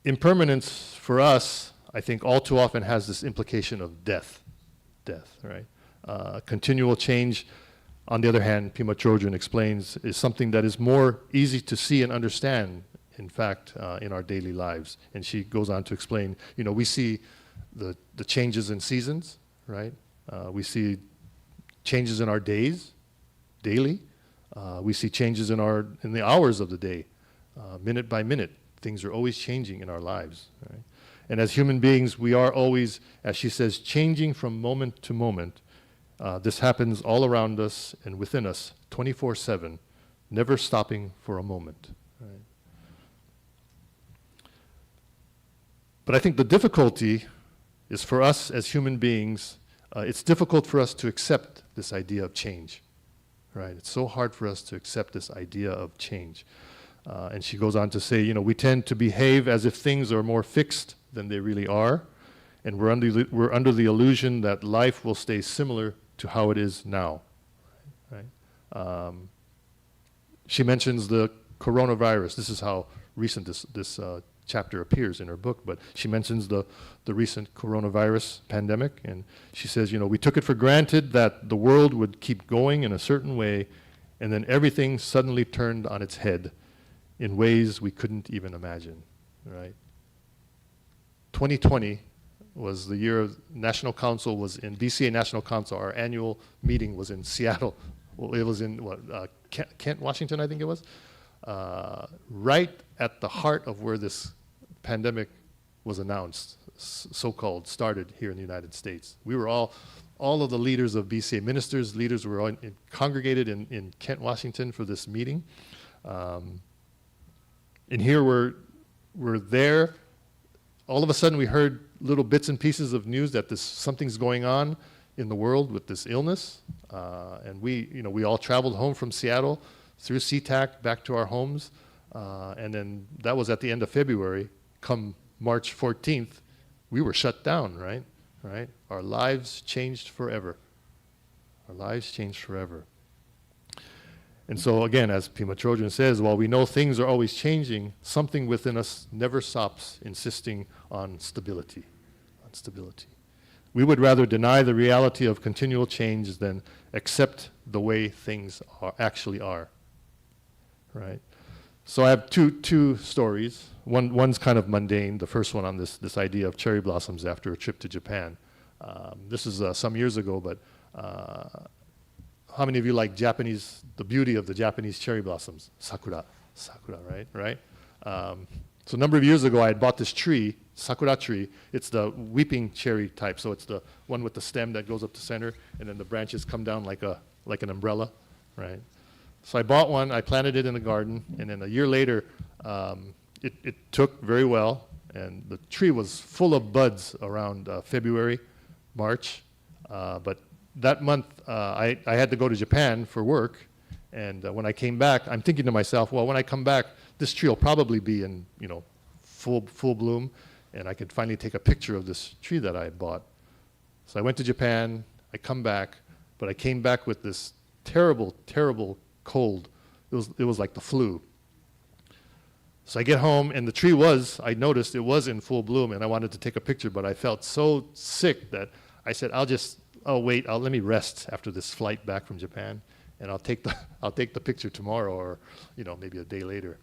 Impermanence for us, I think, all too often has this implication of death, right? Continual change, on the other hand, Pema Chodron explains, is something that is more easy to see and understand, in fact, in our daily lives. And she goes on to explain, we see the changes in seasons, right? We see changes in our days, daily. We see changes in the hours of the day, minute by minute. Things are always changing in our lives. Right? And as human beings, we are always, as she says, changing from moment to moment. This happens all around us and within us, 24/7, never stopping for a moment. Right? But I think the difficulty is for us as human beings, it's difficult for us to accept this idea of change. Right? It's so hard for us to accept this idea of change. And she goes on to say, we tend to behave as if things are more fixed than they really are, and we're under the illusion that life will stay similar to how it is now. Right? She mentions the coronavirus. This is how recent this chapter appears in her book, but she mentions the recent coronavirus pandemic, and she says, we took it for granted that the world would keep going in a certain way, and then everything suddenly turned on its head in ways we couldn't even imagine, right? 2020 was the year of National Council was in BCA National Council. Our annual meeting was in Seattle. Well, it was in Kent, Washington, I think it was. Right at the heart of where this pandemic was announced, so-called started here in the United States. We were all of the leaders of BCA, leaders were all congregated in Kent, Washington for this meeting. And here we're there. All of a sudden we heard little bits and pieces of news that something's going on in the world with this illness. And we all traveled home from Seattle through SeaTac back to our homes. And then that was at the end of February. Come March 14th, we were shut down, right? Our lives changed forever. And so again, as Pema Chodron says, while we know things are always changing, something within us never stops insisting on stability. We would rather deny the reality of continual change than accept the way things actually are. Right? So I have two stories. One's kind of mundane. The first one on this idea of cherry blossoms after a trip to Japan. This is some years ago, but how many of you like the beauty of the Japanese cherry blossoms? Sakura, right? So a number of years ago, I had bought this tree, sakura tree. It's the weeping cherry type, so it's the one with the stem that goes up to center, and then the branches come down like an umbrella, right? So I bought one, I planted it in the garden, and then a year later, it took very well, and the tree was full of buds around February, March. But that month, I had to go to Japan for work. And when I came back, I'm thinking to myself, well, when I come back, this tree will probably be in, full bloom, and I could finally take a picture of this tree that I had bought. So I went to Japan, I come back, but I came back with this terrible, terrible cold. It was like the flu. So I get home, and the tree I noticed it was in full bloom, and I wanted to take a picture, but I felt so sick that I said, let me rest after this flight back from Japan, and I'll take the picture tomorrow, or maybe a day later.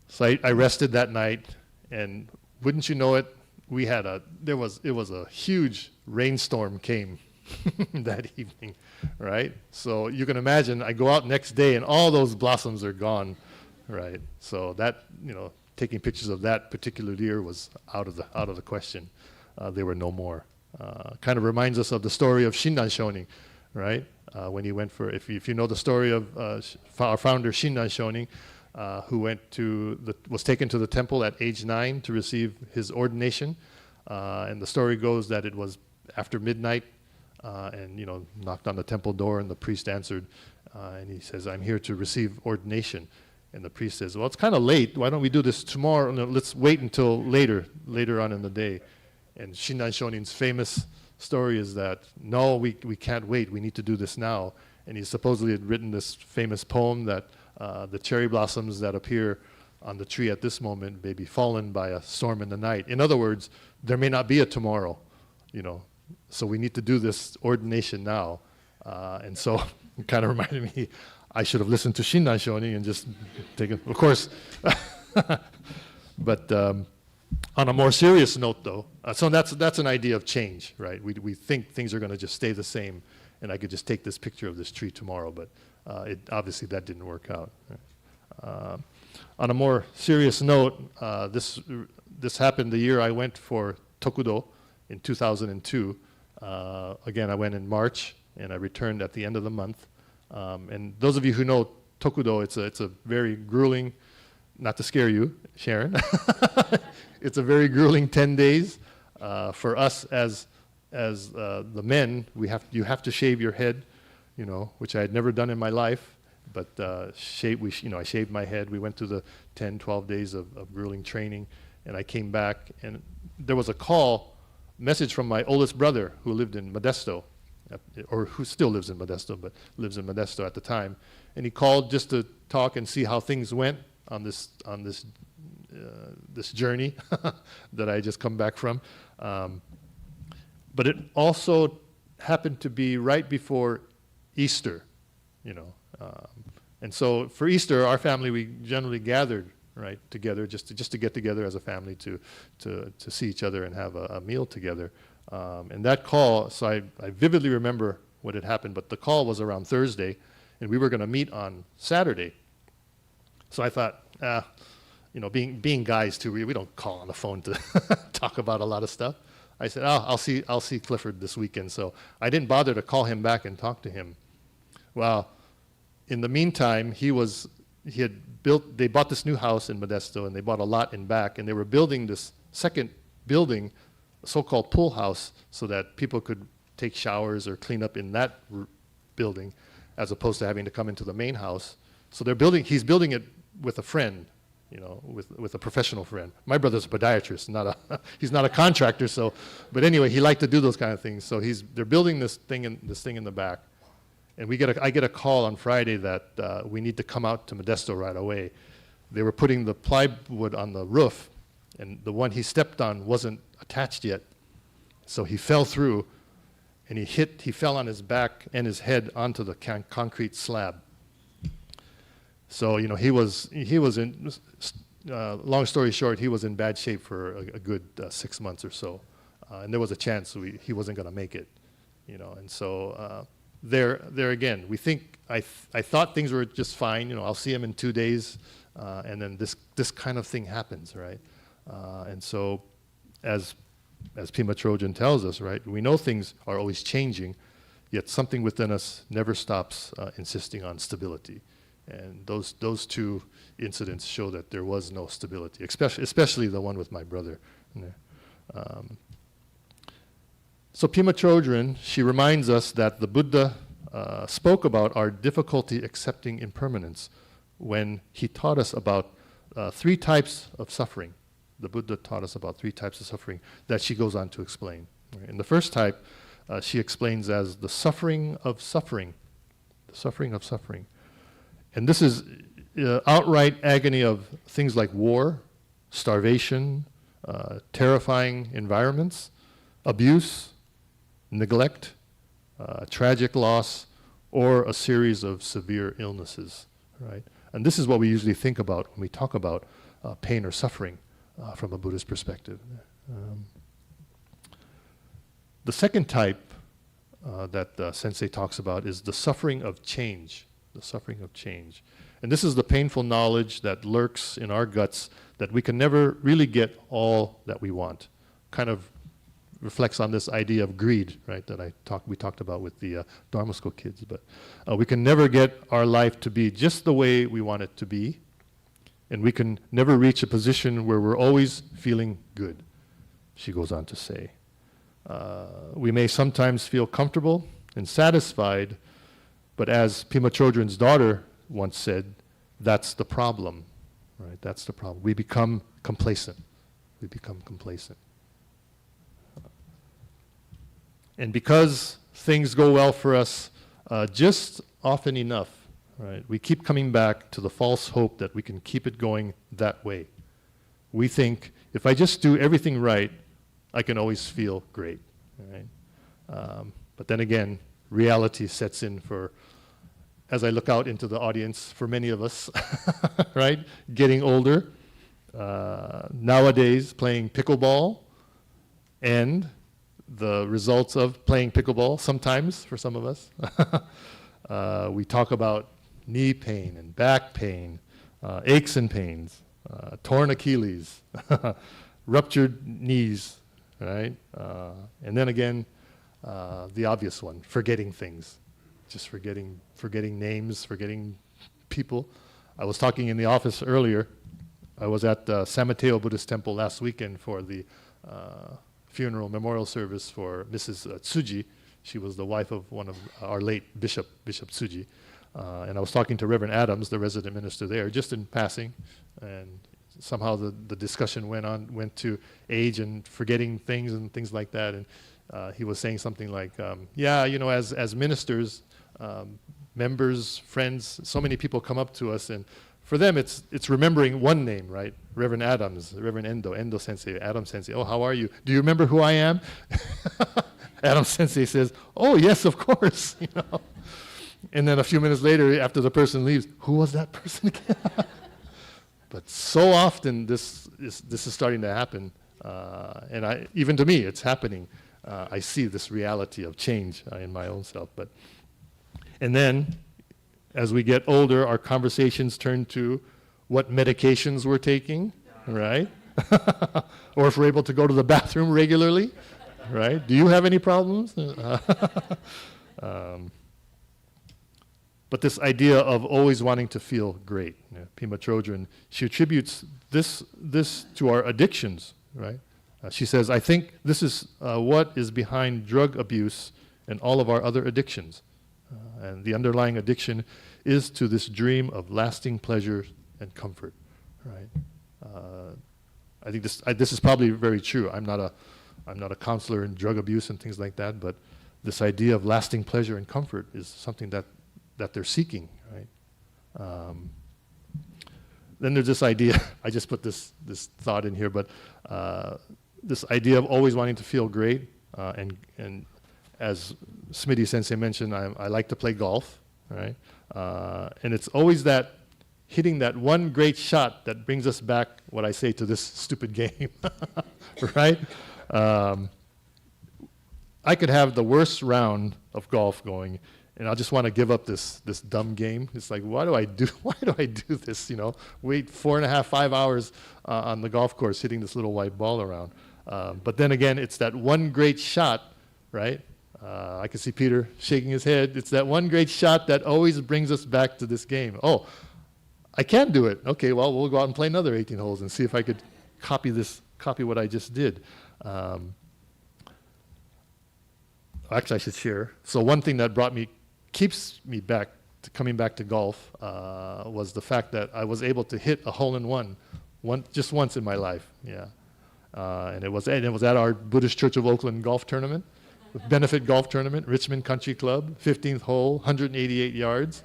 So I rested that night, and wouldn't you know it, it was a huge rainstorm came that evening, right? So you can imagine, I go out next day and all those blossoms are gone, right? So that, taking pictures of that particular year was out of the question. There were no more. Kind of reminds us of the story of Shinran Shonin, right? When he went if you know the story of our founder Shinran Shonin, who was taken to the temple at age 9 to receive his ordination, and the story goes that it was after midnight, and knocked on the temple door, and the priest answered, and he says, "I'm here to receive ordination." And the priest says, "Well, it's kind of late. Why don't we do this tomorrow? No, let's wait until later on in the day." And Shinran Shonin's famous story is that, no, we can't wait. We need to do this now. And he supposedly had written this famous poem that the cherry blossoms that appear on the tree at this moment may be fallen by a storm in the night. In other words, there may not be a tomorrow, so we need to do this ordination now. And so it kind of reminded me, I should have listened to Shinran Shonin and just taken, of course. But on a more serious note, though, so that's an idea of change, right? We think things are going to just stay the same, and I could just take this picture of this tree tomorrow, but obviously that didn't work out. Right? On a more serious note, this happened the year I went for Tokudo in 2002. Again, I went in March, and I returned at the end of the month. And those of you who know Tokudo, it's a very grueling, not to scare you, Sharon, it's a very grueling 10 days. For us as the men, you have to shave your head, which I had never done in my life. But I shaved my head. We went through the 10, 12 days of grueling training, and I came back, and there was a message from my oldest brother who lived in Modesto, or who still lives in Modesto, but lives in Modesto at the time. And he called just to talk and see how things went on this journey that I just come back from. But it also happened to be right before Easter, and so for Easter, our family, we generally gathered right together just to get together as a family to see each other and have a meal together. And that call, so I vividly remember what had happened, but the call was around Thursday, and we were going to meet on Saturday. So I thought, being guys too, we don't call on the phone to talk about a lot of stuff. I said, I'll see Clifford this weekend. So I didn't bother to call him back and talk to him. Well, in the meantime, they bought this new house in Modesto, and they bought a lot in back, and they were building this second building, a so-called pool house, so that people could take showers or clean up in that building, as opposed to having to come into the main house. So he's building it with a friend, with a professional friend. My brother's a podiatrist, he's not a contractor. So, but anyway, he liked to do those kind of things. So they're building this thing in the back, and I get a call on Friday that we need to come out to Modesto right away. They were putting the plywood on the roof, and the one he stepped on wasn't attached yet, so he fell through, and he fell on his back and his head onto the concrete slab. So he was in. Long story short, he was in bad shape for a good 6 months or so, and there was a chance he wasn't going to make it, And so there again, I thought things were just fine. I'll see him in 2 days, and then this kind of thing happens, right? And so, as Pima Trojan tells us, right, we know things are always changing, yet something within us never stops insisting on stability. And those two incidents show that there was no stability, especially the one with my brother. So Pema Chodron, she reminds us that the Buddha spoke about our difficulty accepting impermanence when he taught us about 3 types of suffering. The Buddha taught us about 3 types of suffering that she goes on to explain. Right? And the first type she explains as the suffering of suffering. The suffering of suffering. And this is outright agony of things like war, starvation, terrifying environments, abuse, neglect, tragic loss, or a series of severe illnesses, right? And this is what we usually think about when we talk about pain or suffering from a Buddhist perspective. The second type that Sensei talks about is the suffering of change, the suffering of change. And this is the painful knowledge that lurks in our guts that we can never really get all that we want. Kind of reflects on this idea of greed, right, that we talked about with the Dharma School kids. But we can never get our life to be just the way we want it to be, and we can never reach a position where we're always feeling good, she goes on to say. We may sometimes feel comfortable and satisfied, but as Pema Chodron's daughter once said, that's the problem, right? That's the problem. We become complacent. We become complacent. And because things go well for us just often enough, right, we keep coming back to the false hope that we can keep it going that way. We think, if I just do everything right, I can always feel great, right? But then again, reality sets in for, as I look out into the audience, for many of us, right, getting older, nowadays playing pickleball, and the results of playing pickleball sometimes for some of us. We talk about knee pain and back pain, aches and pains, torn Achilles, ruptured knees, right? And then again, the obvious one, forgetting things, just forgetting names, forgetting people. I was talking in the office earlier. I was at San Mateo Buddhist Temple last weekend for the funeral memorial service for Mrs. Tsuji. She was the wife of one of our late Bishop Tsuji. And I was talking to Reverend Adams, the resident minister there, just in passing. And somehow the discussion went to age and forgetting things and things like that. And he was saying something like, yeah, you know, as ministers, members, friends, so many people come up to us, and for them it's remembering one name, right? Reverend Adams, Reverend Endo Sensei, Adam Sensei. Oh, how are you? Do you remember who I am? Adam Sensei says, oh, yes, of course. You know. And then a few minutes later, after the person leaves, who was that person again? But so often this is starting to happen, and even to me, it's happening. I see this reality of change in my own self. And then, as we get older, our conversations turn to what medications we're taking, right? Or if we're able to go to the bathroom regularly, right? Do you have any problems? But this idea of always wanting to feel great, Pema Chodron, she attributes this to our addictions, right? She says, I think this is what is behind drug abuse and all of our other addictions. And the underlying addiction is to this dream of lasting pleasure and comfort, right? I think this is probably very true. I'm not a counselor in drug abuse and things like that, but this idea of lasting pleasure and comfort is something that they're seeking, right? Then there's this idea, I just put this thought in here, but this idea of always wanting to feel great, and as Smitty Sensei mentioned, I like to play golf, right? And it's always that hitting that one great shot that brings us back, what I say, to this stupid game, right? I could have the worst round of golf going, and I just want to give up this dumb game. It's like, why do I do this? You know, wait 4.5, 5 hours on the golf course hitting this little white ball around. But then again, it's that one great shot, right? I can see Peter shaking his head. It's that one great shot that always brings us back to this game. Oh, I can do it. Okay, well, we'll go out and play another 18 holes and see if I could copy what I just did. actually I should share. So one thing that keeps me coming back to golf was the fact that I was able to hit a hole-in-one just once in my life. Yeah, and it was at our Buddhist Church of Oakland golf tournament, benefit golf tournament, Richmond Country Club, 15th hole, 188 yards.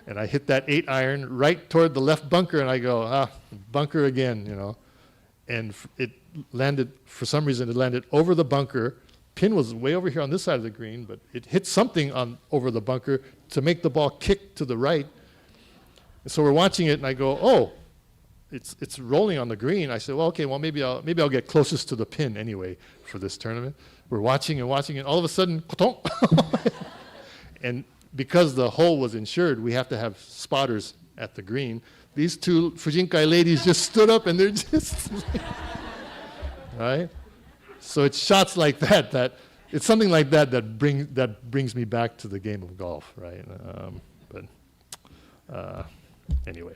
And I hit that 8-iron right toward the left bunker, and I go, bunker again, you know. And it landed, for some reason, it landed over the bunker. Pin was way over here on this side of the green, but it hit something over the bunker to make the ball kick to the right. And so we're watching it, and I go, oh, it's rolling on the green. I said, well, okay, well, maybe I'll get closest to the pin anyway for this tournament. We're watching, and all of a sudden, and because the hole was insured, we have to have spotters at the green. These two Fujinkai ladies just stood up, and they're just, right? So it's shots like that it's something like that brings me back to the game of golf, right? Anyway.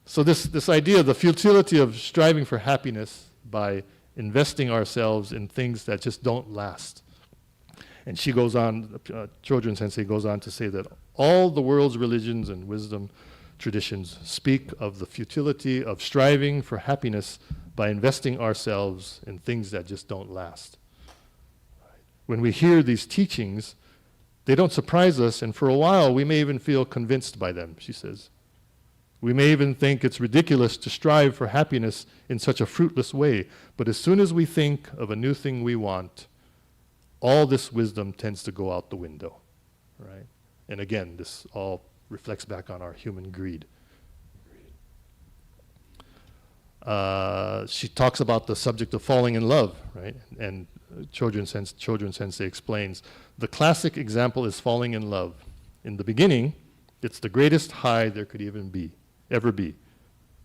So this idea of the futility of striving for happiness by investing ourselves in things that just don't last. And she goes on, Chojun Sensei goes on to say that all the world's religions and wisdom traditions speak of the futility of striving for happiness by investing ourselves in things that just don't last. When we hear these teachings, they don't surprise us, and for a while we may even feel convinced by them, she says. We may even think it's ridiculous to strive for happiness in such a fruitless way, but as soon as we think of a new thing we want, all this wisdom tends to go out the window, right? And again, this all reflects back on our human greed. She talks about the subject of falling in love, right? And Chojun Sensei explains, the classic example is falling in love. In the beginning, it's the greatest high there could ever be.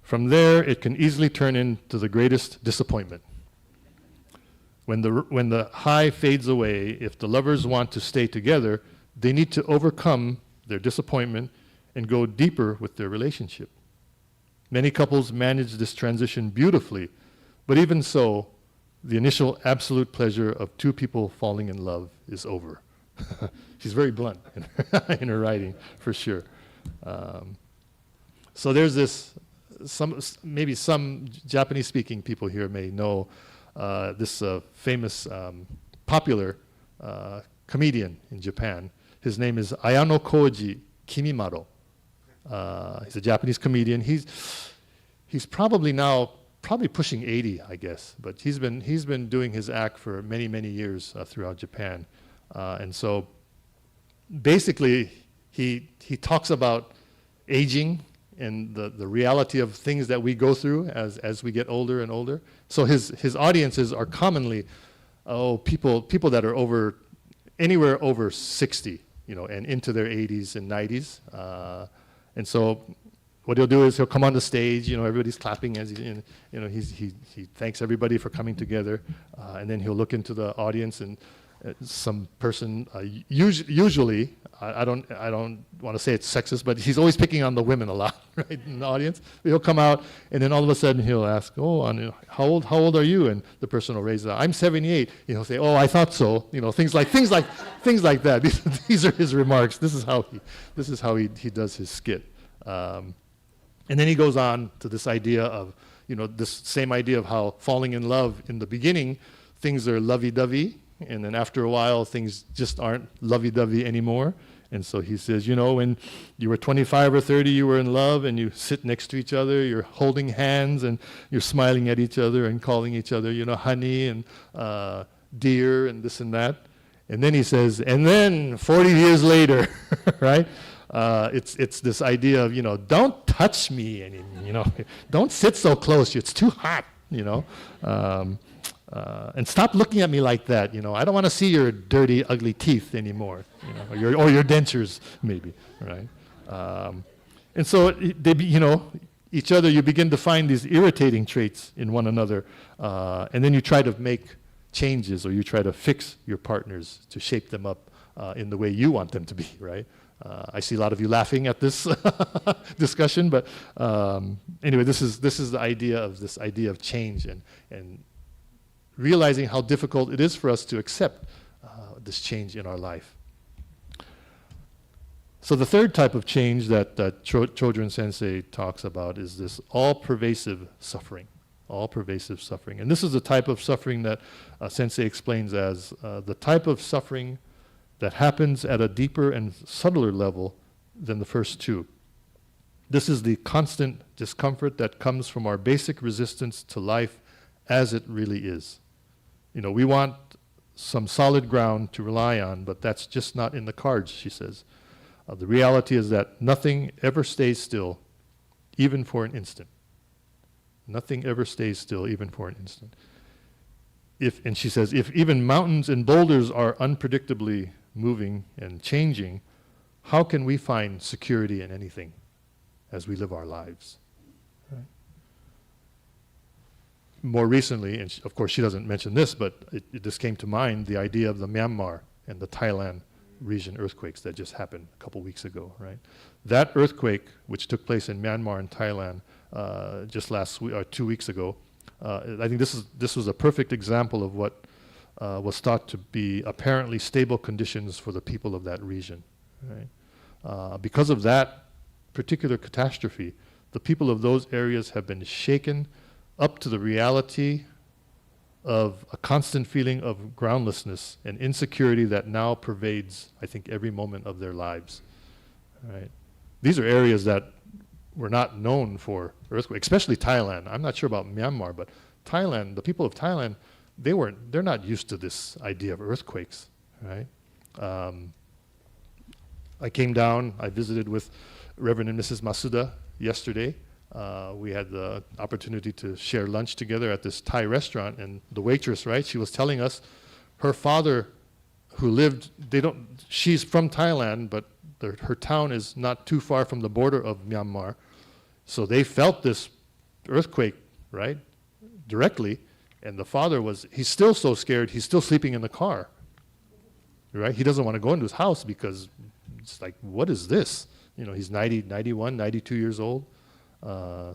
From there, it can easily turn into the greatest disappointment. When the high fades away, if the lovers want to stay together, they need to overcome their disappointment and go deeper with their relationship. Many couples manage this transition beautifully, but even so, the initial absolute pleasure of two people falling in love is over. She's very blunt in her writing, for sure. So there's this, maybe some Japanese-speaking people here may know this famous, popular comedian in Japan. His name is Ayano Koji Kimimaro. He's a Japanese comedian. He's probably pushing 80, I guess. But he's been doing his act for many, many years throughout Japan. And so basically he talks about aging and the reality of things that we go through as we get older and older. So his audiences are commonly people that are anywhere over 60, and into their 80s and 90s. And so what he'll do is he'll come on the stage, everybody's clapping as he thanks everybody for coming together, and then he'll look into the audience, and some person, usually, I don't want to say it's sexist, but he's always picking on the women a lot, right, in the audience. He'll come out, and then all of a sudden he'll ask, how old are you? And the person will raise it. I'm 78. He'll say, I thought so. Things like that. These are his remarks. This is how he does his skit. And then he goes on to this idea of, this same idea of how falling in love in the beginning, things are lovey-dovey. And then after a while, things just aren't lovey-dovey anymore. And so he says, when you were 25 or 30, you were in love, and you sit next to each other, you're holding hands, and you're smiling at each other and calling each other, honey and dear and this and that. And then he says, and then 40 years later, right? It's this idea of, don't touch me, and don't sit so close, it's too hot, and stop looking at me like that. I don't want to see your dirty, ugly teeth anymore, or your dentures, maybe, right? And so each other, you begin to find these irritating traits in one another, and then you try to make changes, or you try to fix your partners to shape them up in the way you want them to be, right? I see a lot of you laughing at this discussion, but anyway, this is the idea of change and realizing how difficult it is for us to accept this change in our life. So the third type of change that Chodron Sensei talks about is this all-pervasive suffering. All-pervasive suffering. And this is the type of suffering that Sensei explains as the type of suffering that happens at a deeper and subtler level than the first two. This is the constant discomfort that comes from our basic resistance to life as it really is. You know, we want some solid ground to rely on, but that's just not in the cards, she says. The reality is that nothing ever stays still, even for an instant. Nothing ever stays still, even for an instant. And she says, if even mountains and boulders are unpredictably moving and changing, how can we find security in anything as we live our lives? Right? More recently, and of course she doesn't mention this, but this came to mind, the idea of the Myanmar and the Thailand region earthquakes that just happened a couple weeks ago, right? That earthquake, which took place in Myanmar and Thailand just last week or 2 weeks ago, I think this was a perfect example of what was thought to be apparently stable conditions for the people of that region, right? Because of that particular catastrophe, the people of those areas have been shaken up to the reality of a constant feeling of groundlessness and insecurity that now pervades, I think, every moment of their lives. Right? These are areas that were not known for earthquakes, especially Thailand. I'm not sure about Myanmar, but Thailand, the people of Thailand, they're not used to this idea of earthquakes. Right? I came down, I visited with Reverend and Mrs. Masuda yesterday. We had the opportunity to share lunch together at this Thai restaurant, and the waitress, right, she was telling us her father who lived, she's from Thailand, but her town is not too far from the border of Myanmar. So they felt this earthquake, right, directly, and the father he's still so scared, he's still sleeping in the car, right? He doesn't want to go into his house because it's like, what is this? You know, he's 90, 91, 92 years old.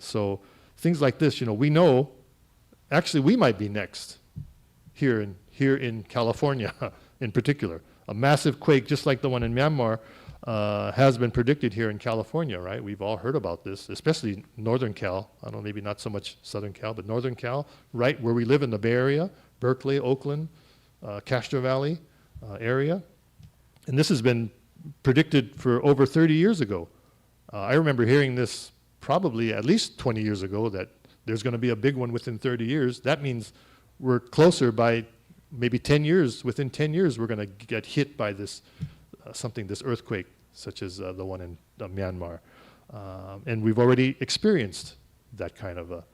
So things like this, you know, we know, actually we might be next here in California in particular. A massive quake just like the one in Myanmar has been predicted here in California, right? We've all heard about this, especially Northern Cal. I don't know, maybe not so much Southern Cal, but Northern Cal, right where we live in the Bay Area, Berkeley, Oakland, Castro Valley area. And this has been predicted for over 30 years ago. I remember hearing this probably at least 20 years ago, that there's going to be a big one within 30 years. That means we're closer by maybe 10 years. Within 10 years, we're going to get hit by this this earthquake, such as the one in Myanmar. And we've already experienced that kind of a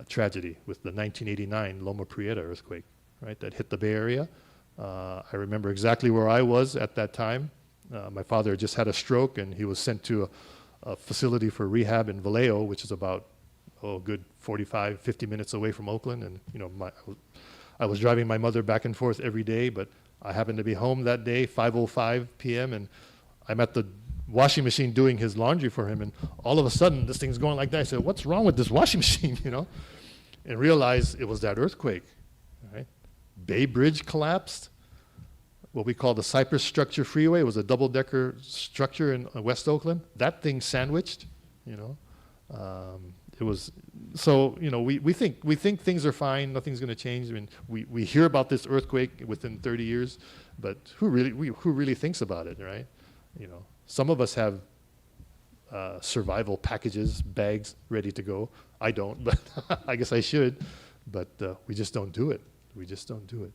tragedy with the 1989 Loma Prieta earthquake, right, that hit the Bay Area. I remember exactly where I was at that time. My father had just had a stroke, and he was sent to a facility for rehab in Vallejo, which is about, good 45, 50 minutes away from Oakland. And, you know, I was driving my mother back and forth every day, but I happened to be home that day, 5:05 p.m., and I'm at the washing machine doing his laundry for him, and all of a sudden, this thing's going like that. I said, what's wrong with this washing machine, you know? And realized it was that earthquake, right? Bay Bridge collapsed. What we call the Cypress Structure Freeway. It was a double-decker structure in West Oakland. That thing sandwiched, you know. It was, so, you know, we think things are fine, nothing's going to change. I mean, we hear about this earthquake within 30 years, but who really thinks about it, right? You know, some of us have survival packages, bags ready to go. I don't, but I guess I should. But we just don't do it. We just don't do it.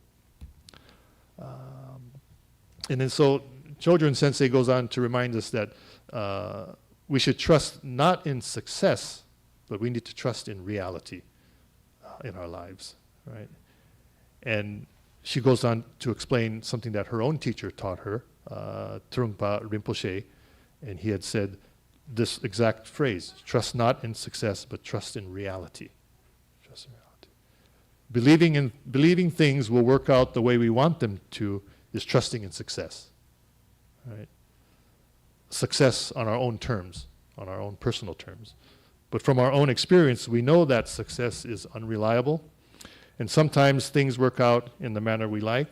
And then so Chodron Sensei goes on to remind us that we should trust not in success, but we need to trust in reality in our lives, right? And she goes on to explain something that her own teacher taught her, Trungpa Rinpoche, and he had said this exact phrase: trust not in success, but trust in reality. Trust in reality. Believing things will work out the way we want them to is trusting in success, right? Success on our own terms, on our own personal terms. But from our own experience, we know that success is unreliable, And sometimes things work out in the manner we like,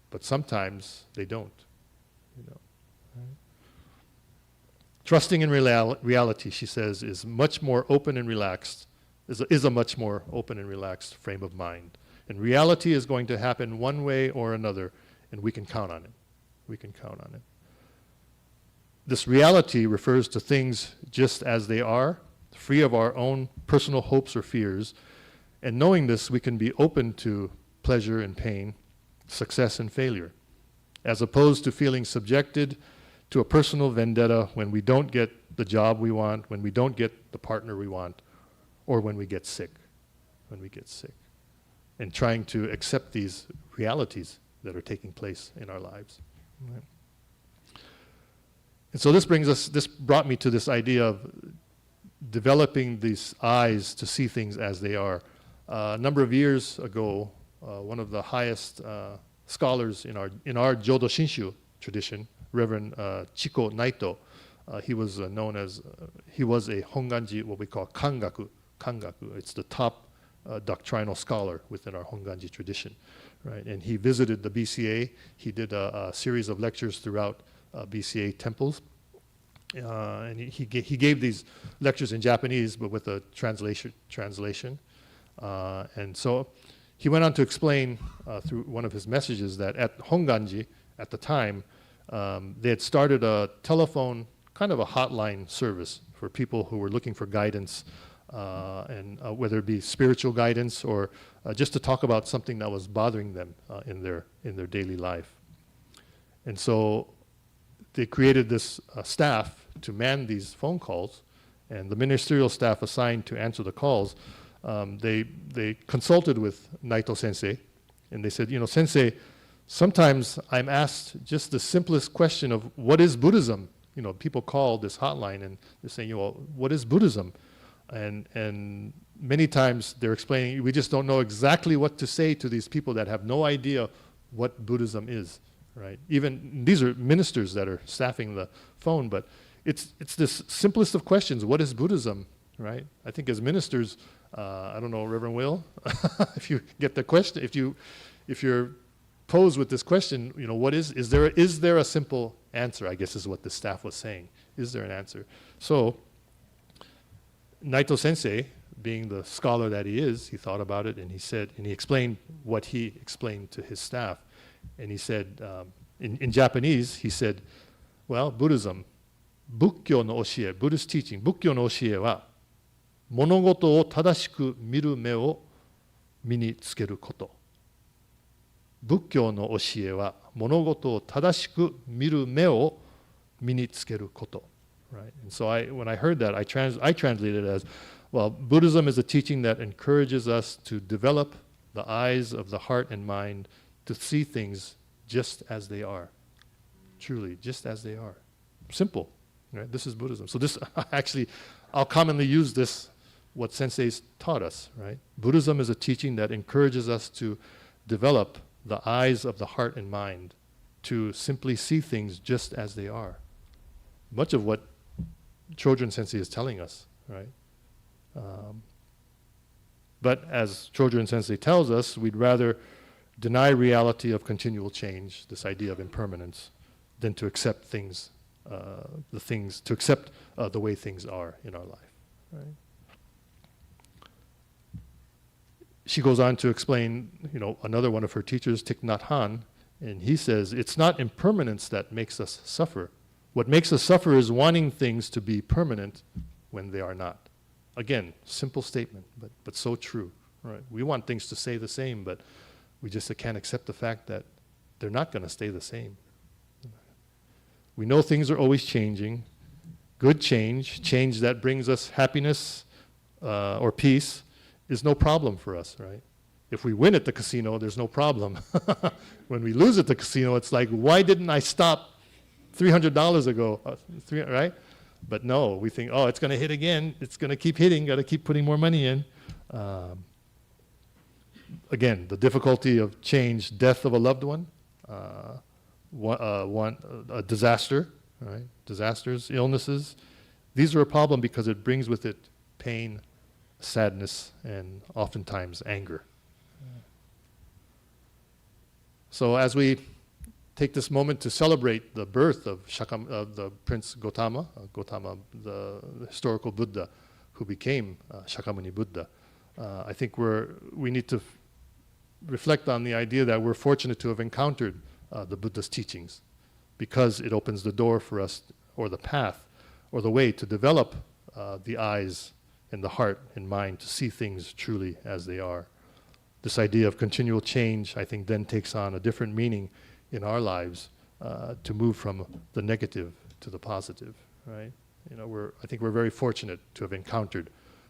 but sometimes they don't. You know, right? Trusting in reality, she says, is much more open and relaxed, is a much more open and relaxed frame of mind. And reality is going to happen one way or another, and we can count on it. We can count on it. This reality refers to things just as they are, free of our own personal hopes or fears. And knowing this, we can be open to pleasure and pain, success and failure, as opposed to feeling subjected to a personal vendetta when we don't get the job we want, when we don't get the partner we want, or when we get sick. When we get sick. And trying to accept these realities that are taking place in our lives. Right? And so this brought me to this idea of developing these eyes to see things as they are. A number of years ago, one of the highest scholars in our Jodo Shinshu tradition, Reverend Chiko Naito, he was known as, he was a Honganji, what we call Kangaku. It's the top doctrinal scholar within our Honganji tradition, right? And he visited the BCA. He did a series of lectures throughout BCA temples. And he gave these lectures in Japanese, but with a translation. And so he went on to explain through one of his messages that at Honganji, at the time, they had started a telephone, kind of a hotline service for people who were looking for guidance, and whether it be spiritual guidance or just to talk about something that was bothering them in their daily life. And so they created this staff to man these phone calls, and the ministerial staff assigned to answer the calls, they consulted with Naito Sensei, and they said, you know, Sensei, sometimes I'm asked just the simplest question of what is Buddhism? You know, people call this hotline and they're saying, you know, what is Buddhism? And many times they're explaining, we just don't know exactly what to say to these people that have no idea what Buddhism is, right? Even these are ministers that are staffing the phone, but it's this simplest of questions. What is Buddhism, right? I think as ministers, I don't know, Reverend Will, if you get the question, if you're posed with this question, you know, what is there a simple answer? I guess is what the staff was saying. Is there an answer? So Naito Sensei, being the scholar that he is, he thought about it and he said, and he explained what he explained to his staff. And he said, in Japanese, he said, well, Buddhism, Bukkyo no oshiē, Buddhist teaching, Bukkyo no oshiē wa, monogoto o tadashiku miru me o mi ni tsukeru koto. Bukkyo no oshiē wa, monogoto o tadashiku miru me o mi ni tsukeru koto. Right? And so when I heard that, I translated it as, well, Buddhism is a teaching that encourages us to develop the eyes of the heart and mind to see things just as they are. Truly, just as they are. Simple. Right? This is Buddhism. So this, actually, I'll commonly use this, what senseis taught us. Right? Buddhism is a teaching that encourages us to develop the eyes of the heart and mind to simply see things just as they are. Much of what Chojun Sensei is telling us, right? But as Chojun Sensei tells us, we'd rather deny reality of continual change, this idea of impermanence, than to accept things, to accept the way things are in our life, right? She goes on to explain, you know, another one of her teachers, Thich Nhat Hanh, and he says, it's not impermanence that makes us suffer. What makes us suffer is wanting things to be permanent when they are not. Again, simple statement, but so true, right? We want things to stay the same, but we just can't accept the fact that they're not going to stay the same. We know things are always changing. Good change that brings us happiness or peace, is no problem for us, right? If we win at the casino, there's no problem. When we lose at the casino, it's like, why didn't I stop $300 ago, right? But no, we think, oh, it's going to hit again. It's going to keep hitting. Got to keep putting more money in. Again, the difficulty of change, death of a loved one, a disaster, right? Disasters, illnesses. These are a problem because it brings with it pain, sadness, and oftentimes anger. So as we take this moment to celebrate the birth of the Prince Gautama, the historical Buddha who became Shakyamuni Buddha, I think we need to reflect on the idea that we're fortunate to have encountered the Buddha's teachings, because it opens the door for us, or the path, or the way to develop the eyes and the heart and mind to see things truly as they are. This idea of continual change, I think, then takes on a different meaning in our lives to move from the negative to the positive, right? I think we're very fortunate to have encountered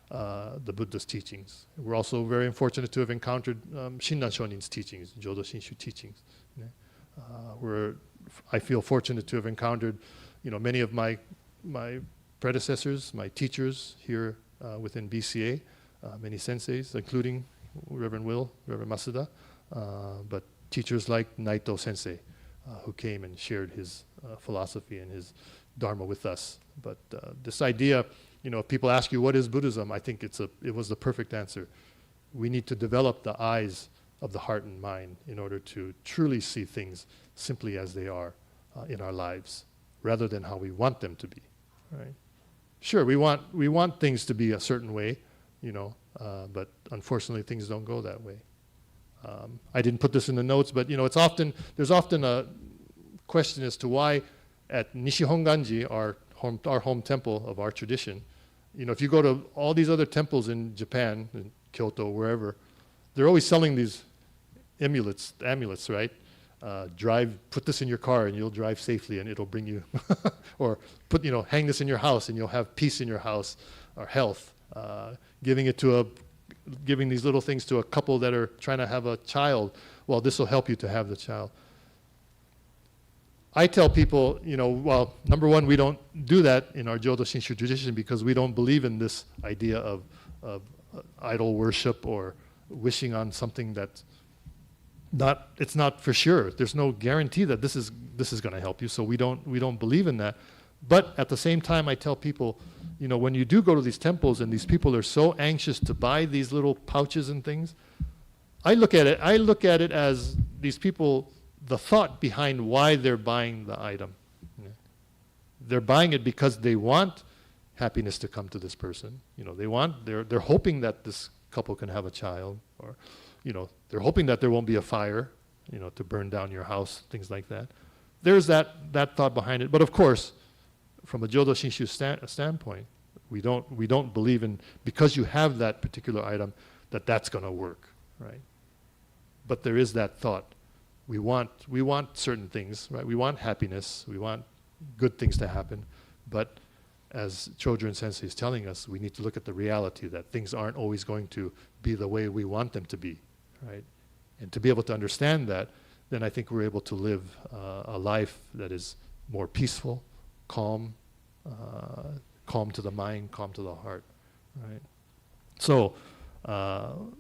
the Buddha's teachings. We're also very fortunate to have encountered Shinran Shonin's teachings, Jodo Shinshu teachings. I feel fortunate to have encountered, many of my predecessors, my teachers here within BCA, many senseis, including Reverend Will, Reverend Masuda, but teachers like Naito Sensei, who came and shared his philosophy and his Dharma with us. But this idea, if people ask you what is Buddhism, I think it was the perfect answer. We need to develop the eyes of the heart and mind in order to truly see things simply as they are in our lives, rather than how we want them to be, right? Sure, we want things to be a certain way, but unfortunately things don't go that way. I didn't put this in the notes, but there's often a question as to why at Nishihonganji, our home temple of our tradition, if you go to all these other temples in Japan, in Kyoto, wherever, they're always selling these amulets, right? Put this in your car and you'll drive safely and it'll bring you, or hang this in your house and you'll have peace in your house, or health. Giving these little things to a couple that are trying to have a child. Well, this will help you to have the child. I tell people, well, number one, we don't do that in our Jodo Shinshu tradition because we don't believe in this idea of idol worship or wishing on something that's it's not for sure. There's no guarantee that this is going to help you, so we don't believe in that. But at the same time, I tell people, when you do go to these temples and these people are so anxious to buy these little pouches and things, I look at it as these people, the thought behind why they're buying the item. They're buying it because they want happiness to come to this person. They're hoping that this couple can have a child, or they're hoping that there won't be a fire, to burn down your house, things like that. There's that thought behind it. But of course, from a Jodo Shinshu standpoint, we don't believe in, because you have that particular item, that's going to work, right? But there is that thought. We want certain things, right? We want happiness. We want good things to happen. But as Chodron Sensei is telling us, we need to look at the reality that things aren't always going to be the way we want them to be, right? And to be able to understand that, then I think we're able to live a life that is more peaceful, calm to the mind, calm to the heart, right? So,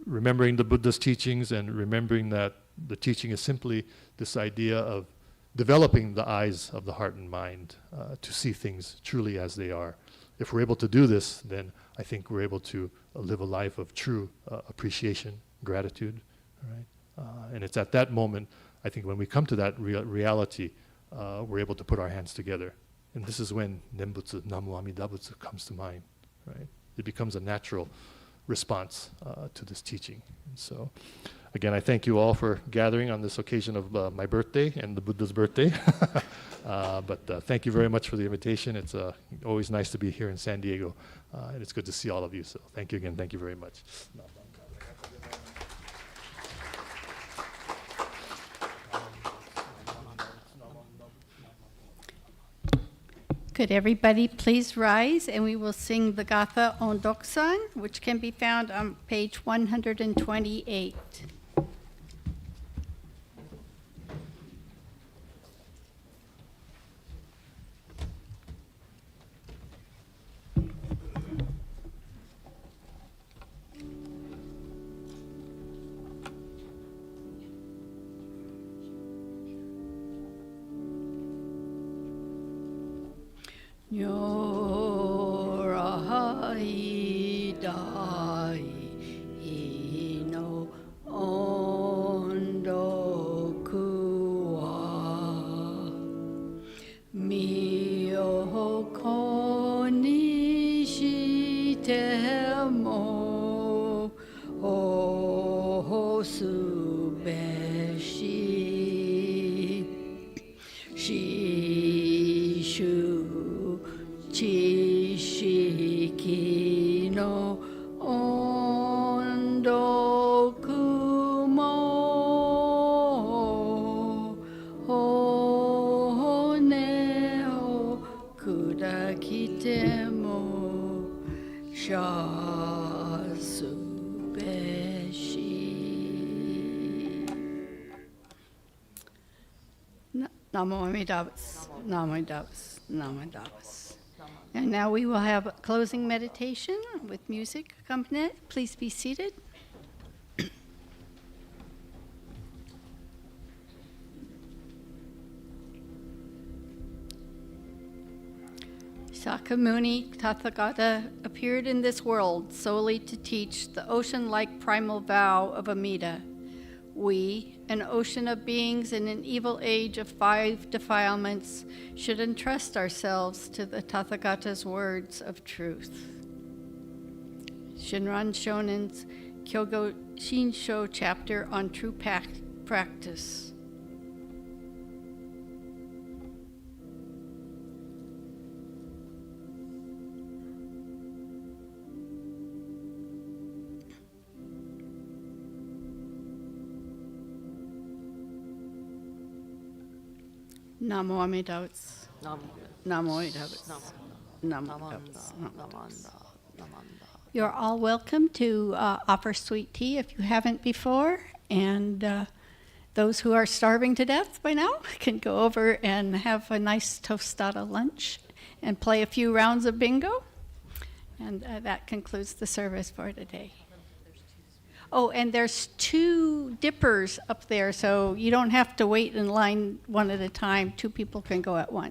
remembering the Buddha's teachings and remembering that the teaching is simply this idea of developing the eyes of the heart and mind to see things truly as they are. If we're able to do this, then I think we're able to live a life of true appreciation, gratitude, right? And it's at that moment, I think, when we come to that reality, we're able to put our hands together. And this is when Nembutsu, Namu Amida Butsu comes to mind, right? It becomes a natural response to this teaching. And so, again, I thank you all for gathering on this occasion of my birthday and the Buddha's birthday. But thank you very much for the invitation. It's always nice to be here in San Diego, and it's good to see all of you. So thank you again. Thank you very much. Could everybody please rise, and we will sing the Gatha Ondoksan, which can be found on page 128. Nyorai dai ino mo o su be shi shi shu chi shi ki no ondo kumo ho ne o kuda kite mo sha su be shi. Namo Amida Butsu, Namo Amida Butsu, Namo Amida Butsu. And now we will have a closing meditation with music accompaniment. Please be seated. Sakamuni Tathagata appeared in this world solely to teach the ocean-like primal vow of Amida. We, an ocean of beings in an evil age of 5 defilements, should entrust ourselves to the Tathagata's words of truth. Shinran Shonen's Kyogo Shinsho chapter on true practice. Namo Amida Butsu. Namo Amida Butsu. Namo Amida Butsu. You're all welcome to offer sweet tea if you haven't before, and those who are starving to death by now can go over and have a nice tostada lunch and play a few rounds of bingo. And that concludes the service for today. Oh, and there's 2 dippers up there, so you don't have to wait in line one at a time. 2 people can go at once.